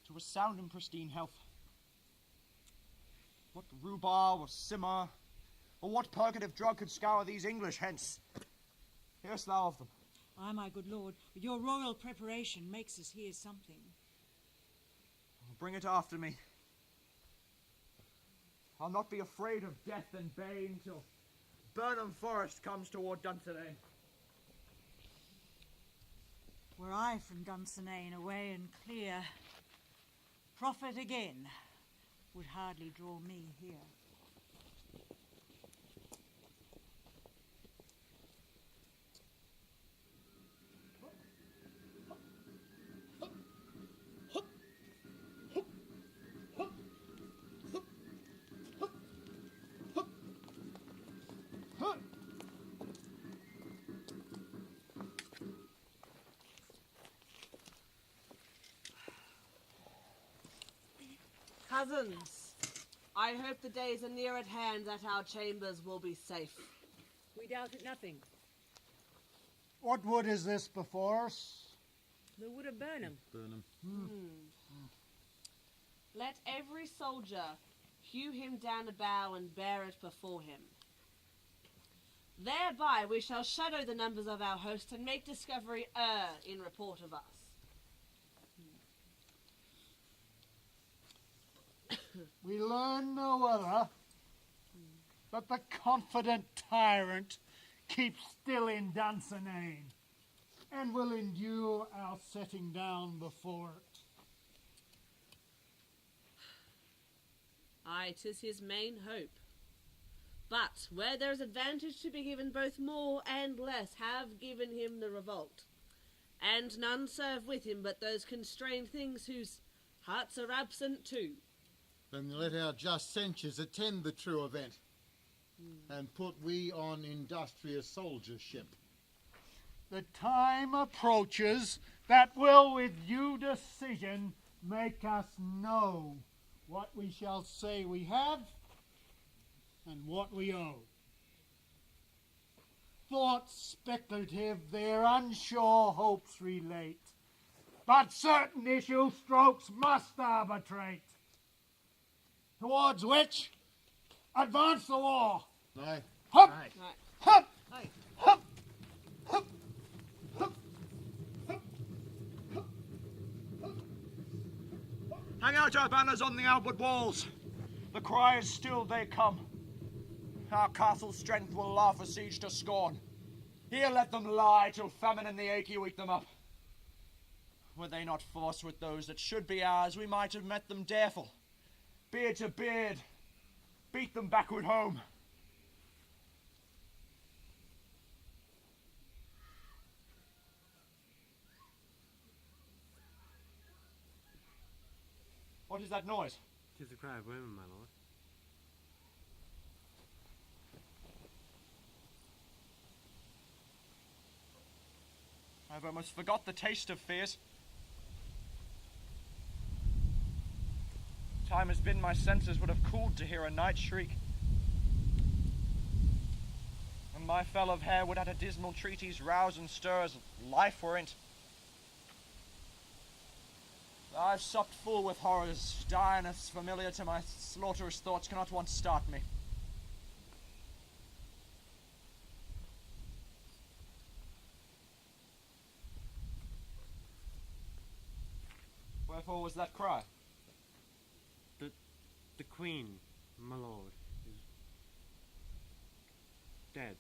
to a sound and pristine health. What rhubarb or simmer, or what purgative drug could scour these English hence? Hearest thou of them? Aye, my good lord, your royal preparation makes us hear something. Bring it after me. I'll not be afraid of death and bane till Burnham Forest comes toward Dunsinane. Were I from Dunsinane away and clear, profit again would hardly draw me here. Cousins, I hope the days are near at hand that our chambers will be safe. We doubt it nothing. What wood is this before us? The wood of Burnham. Let every soldier hew him down a bough and bear it before him. Thereby we shall shadow the numbers of our host and make discovery err in report of us. We learn no other that the confident tyrant keeps still in Dunsinane and will endure our setting down before it. Aye, 'tis his main hope. But where there is advantage to be given, both more and less have given him the revolt. And none serve with him but those constrained things whose hearts are absent too. Then let our just censures attend the true event, and put we on industrious soldiership. The time approaches that will with due decision make us know what we shall say we have and what we owe. Thoughts speculative their unsure hopes relate, but certain issue strokes must arbitrate. Towards which advance the war. Aye. Hup! Aye. Hup! Aye. Hup! Hup! Hup! Hang out our banners on the outward walls. The cry is still they come. Our castle's strength will laugh a siege to scorn. Here let them lie till famine and the achy eat them up. Were they not forced with those that should be ours, we might have met them dareful. Beard to beard, beat them backward home. What is that noise? 'Tis the cry of women, my lord. I've almost forgot the taste of fears. Time has been my senses would have cooled to hear a night shriek. And my fell of hair would at a dismal treatise rouse and stir as life were in't. I've supped full with horrors, direness familiar to my slaughterous thoughts cannot once start me. Wherefore was that cry? The queen, my lord, is dead.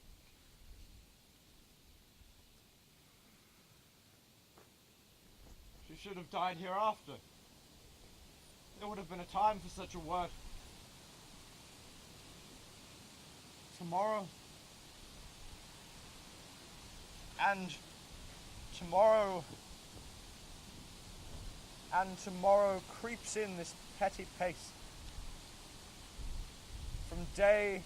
She should have died hereafter. There would have been a time for such a word. tomorrow. And tomorrow. And tomorrow creeps in this petty pace. From day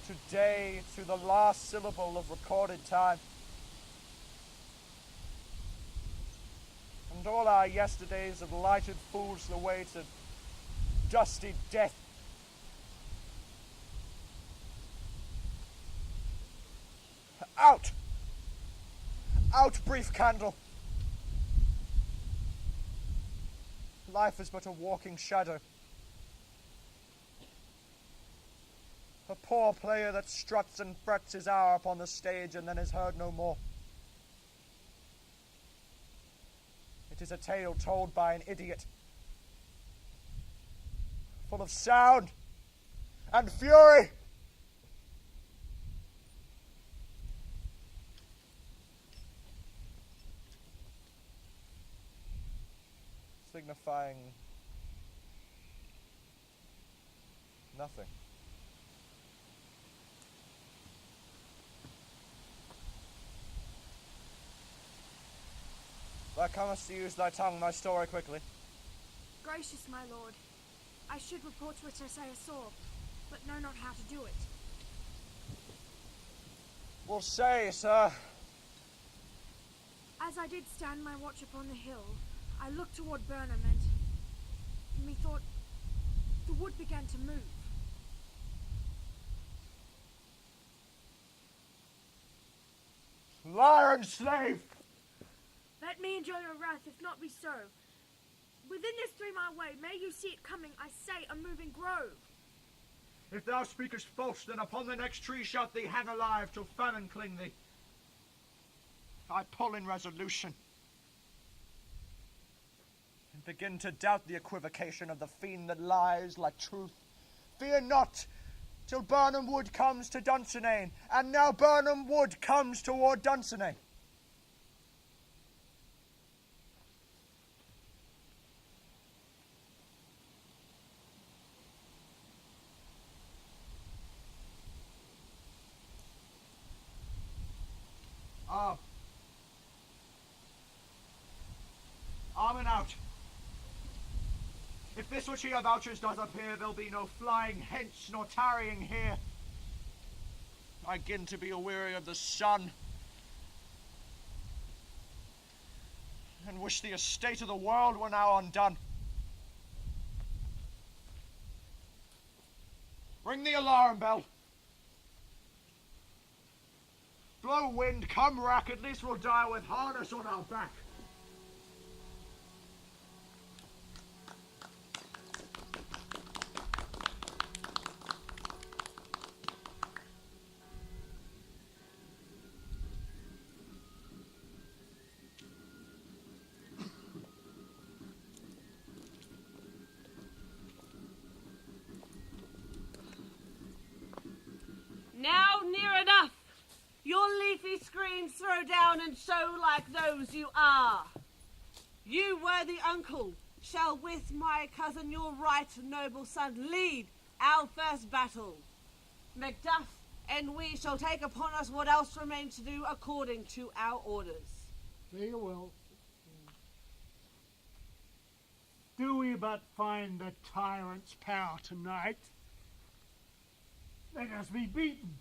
to day to the last syllable of recorded time. And all our yesterdays of lighted fools the way to dusty death. Out! Out, brief candle! Life is but a walking shadow. A poor player that struts and frets his hour upon the stage and then is heard no more. It is a tale told by an idiot, full of sound and fury. Signifying nothing. Thou comest to use thy tongue, thy story quickly. Gracious my lord, I should report which I say I saw, but know not how to do it. Will say, sir. As I did stand my watch upon the hill, I looked toward Burnham, and methought the wood began to move. Liar and slave! Let me enjoy your wrath, if not be so. Within this 3-mile way, may you see it coming, I say, a moving grove. If thou speakest false, then upon the next tree shalt thee hang alive till famine cling thee. I pull in resolution, and begin to doubt the equivocation of the fiend that lies like truth. Fear not, till Burnham Wood comes to Dunsinane, and now Burnham Wood comes toward Dunsinane. Arm and out. If this which he avouches does appear, there'll be no flying hence nor tarrying here. I begin to be aweary of the sun, and wish the estate of the world were now undone. Ring the alarm bell. Blow wind, come rack, at least we'll die with harness on our back. Now near enough. Your leafy screens throw down and show like those you are. You, worthy uncle, shall with my cousin, your right noble son, lead our first battle. Macduff and we shall take upon us what else remains to do according to our orders. Very well. Do we but find the tyrant's power tonight, let us be beaten.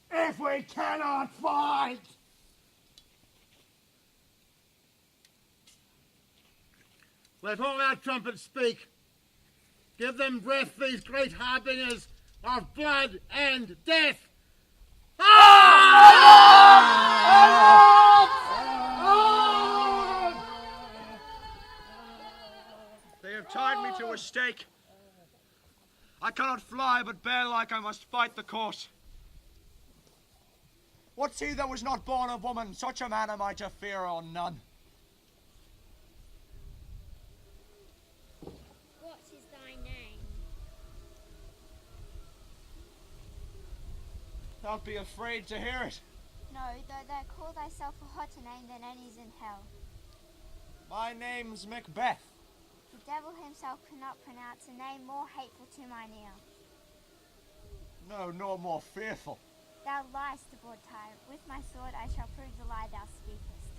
If we cannot fight, let all our trumpets speak. Give them breath, these great harbingers of blood and death. They have tied me to a stake. I cannot fly, but bear like I must fight the course. What's he that was not born of woman? Such a man am I to fear or none. What is thy name? Thou'lt be afraid to hear it. No, though thou call thyself a hotter name than any's in hell. My name's Macbeth. The devil himself cannot pronounce a name more hateful to mine ear. No, nor more fearful. Thou liest, abhorred tyrant. With my sword I shall prove the lie thou speakest.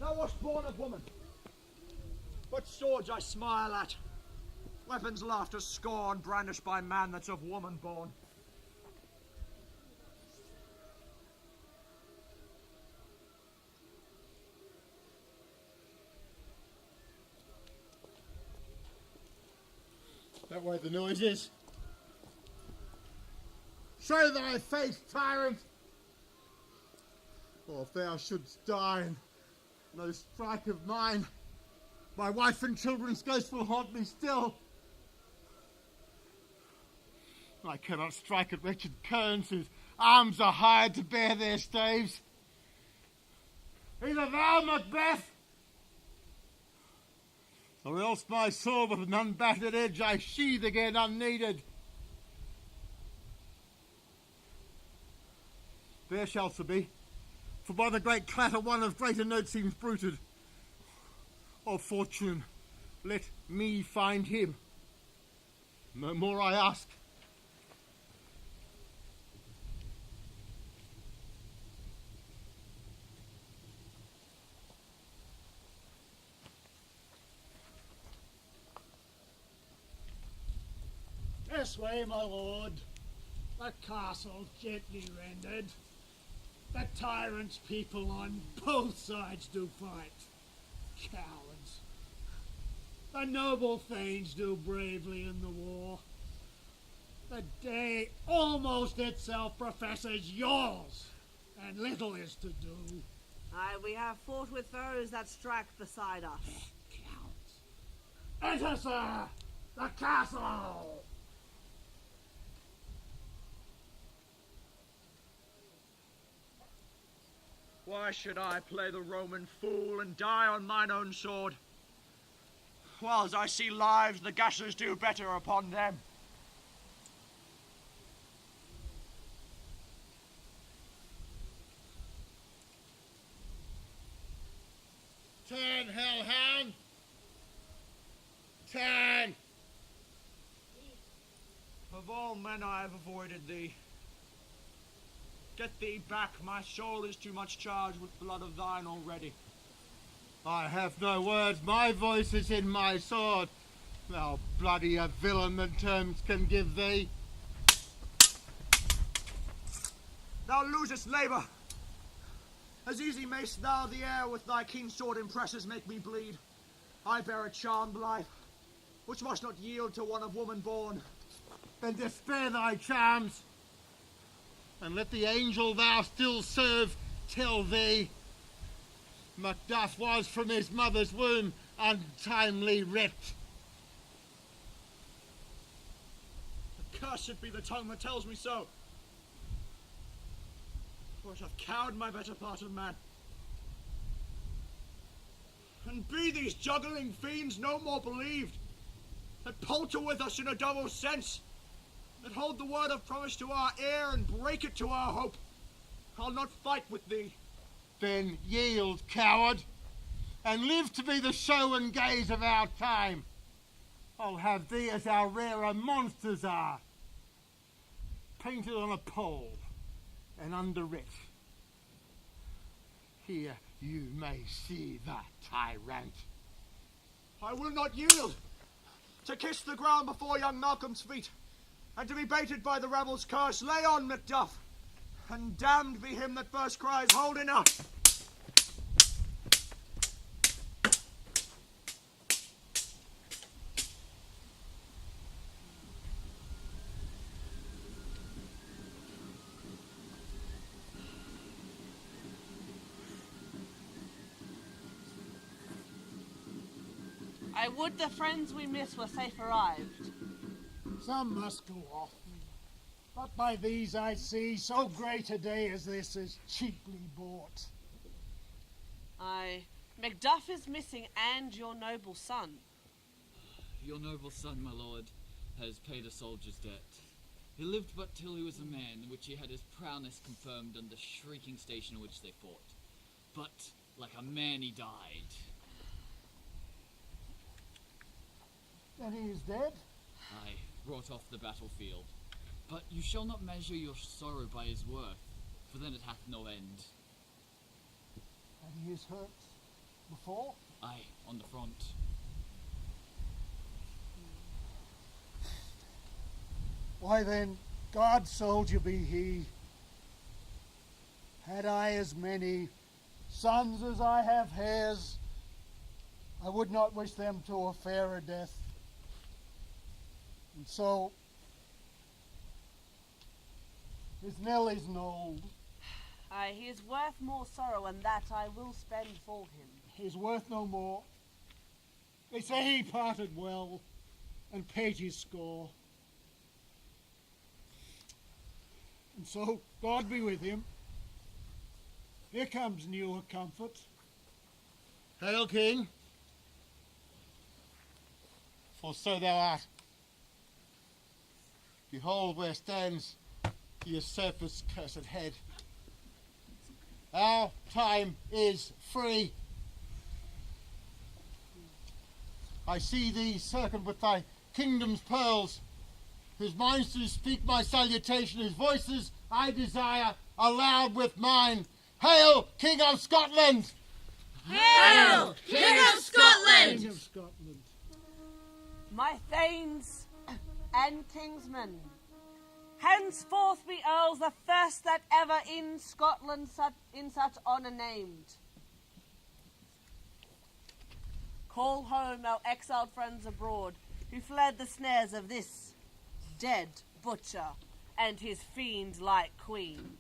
Thou wast born of woman. But swords I smile at. Weapons laughter scorn, brandished by man that's of woman born. That way the noise is. Show thy face, tyrant! Or if thou shouldst die in no strike of mine, my wife and children's ghosts will haunt me still. I cannot strike at wretched kerns whose arms are hired to bear their staves. Either thou, Macbeth, or else my sword with an unbattered edge I sheathe again unneeded. There shalt thou be, for by the great clatter one of greater note seems bruited. O fortune, let me find him. No more I ask. This way, my lord. The castle's gently rendered. The tyrant's people on both sides do fight. Cowards. The noble thanes do bravely in the war. The day almost itself professes yours, and little is to do. Aye, we have fought with foes that strike beside us. Enter, sir! The castle! Why should I play the Roman fool and die on mine own sword? Whiles I see lives, the gashes do better upon them. Turn, hellhound! Turn! Of all men I have avoided thee. Get thee back, my soul is too much charged with blood of thine already. I have no words, my voice is in my sword. Thou bloodier villain than terms can give thee. Thou losest labour. As easy mayst thou the air with thy keen sword impresses make me bleed. I bear a charmed life, which must not yield to one of woman born. Then despair thy charms, and let the angel thou still serve tell thee, Macduff was from his mother's womb untimely ripped. Accursed be the tongue that tells me so, for it hath cowed my better part of man. And be these juggling fiends no more believed, that palter with us in a double sense, that hold the word of promise to our ear and break it to our hope. I'll not fight with thee. Then yield, coward, and live to be the show and gaze of our time. I'll have thee as our rarer monsters are, painted on a pole and underwrit. Here you may see the tyrant. I will not yield. To kiss the ground before young Malcolm's feet, and to be baited by the rabble's curse, lay on, Macduff, and damned be him that first cries, hold enough. I would the friends we miss were safe arrived. Some must go off, but by these I see so great a day as this is cheaply bought. Aye, Macduff is missing, and your noble son. Your noble son, my lord, has paid a soldier's debt. He lived but till he was a man, in which he had his prowess confirmed on the shrieking station in which they fought. But like a man he died. And he is dead? Aye, brought off the battlefield. But you shall not measure your sorrow by his worth, for then it hath no end. And he is hurt before? Aye, on the front. Why then, God's soldier be he. Had I as many sons as I have hairs, I would not wish them to a fairer death. And so, his Nell is old. Aye, he is worth more sorrow, and that I will spend for him. He's worth no more. They say he parted well and paid his score. And so, God be with him. Here comes newer comfort. Hail, King! For so thou art. Behold where stands the usurper's cursed head. Our time is free. I see thee circled with thy kingdom's pearls, whose minds do speak my salutation, whose voices I desire aloud with mine. Hail, King of Scotland! Hail, King of Scotland! King of Scotland. My thanes and kingsmen, henceforth be earls the first that ever in Scotland in such honour named. Call home our exiled friends abroad, who fled the snares of this dead butcher and his fiend-like queen.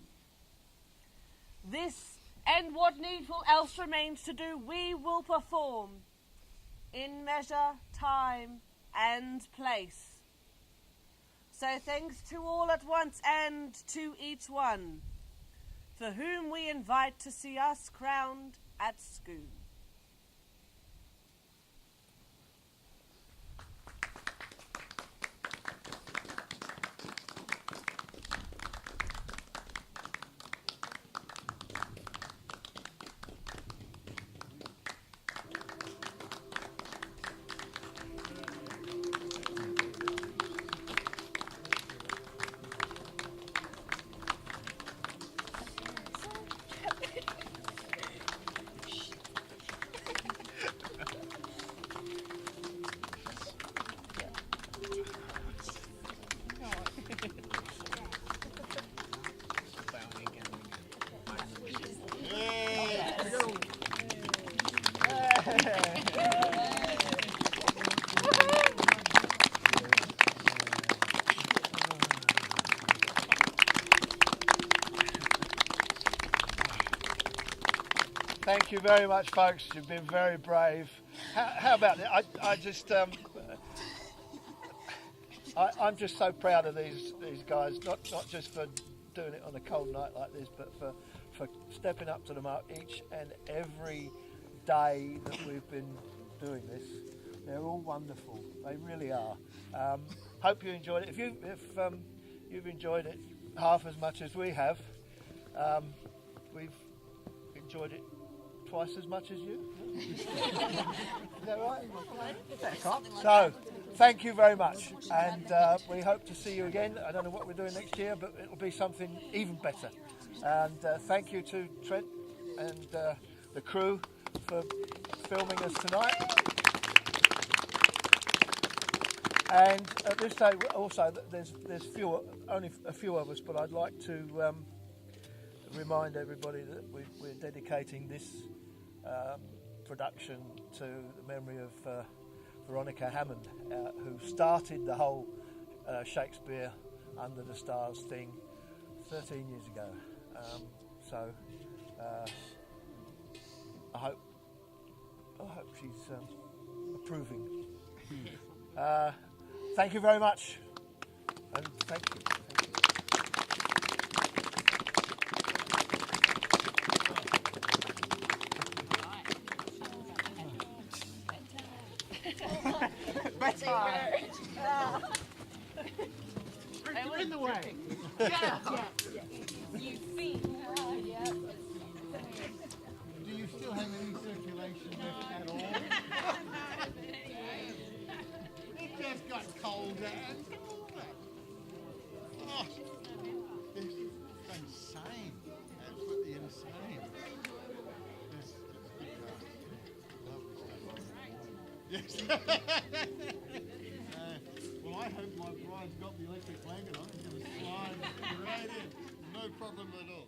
This, and what needful else remains to do, we will perform, in measure, time, and place. So thanks to all at once and to each one, for whom we invite to see us crowned at Scone. Thank you very much, folks. You've been very brave. How about that? I'm just so proud of these guys, not just for doing it on a cold night like this, but for stepping up to the mark each and every day that we've been doing this. They're all wonderful. They really are. Hope you enjoyed it. If you've enjoyed it half as much as we have, we've enjoyed it twice as much as you. Is that right? So, thank you very much, and we hope to see you again. I don't know what we're doing next year, but it'll be something even better. And thank you to Trent and the crew for filming us tonight. And at this stage, also, there's only a few of us, but I'd like to remind everybody that we're dedicating this production to the memory of Veronica Hammond, who started the whole Shakespeare Under the Stars thing 13 years ago. So I hope she's approving. Thank you very much, and thank you. In the way. Yeah. You fiend. Yeah. Do you still have any circulation left at all? Yes. Well, I hope my bride's got the electric blanket on. It's going to slide right in. No problem at all.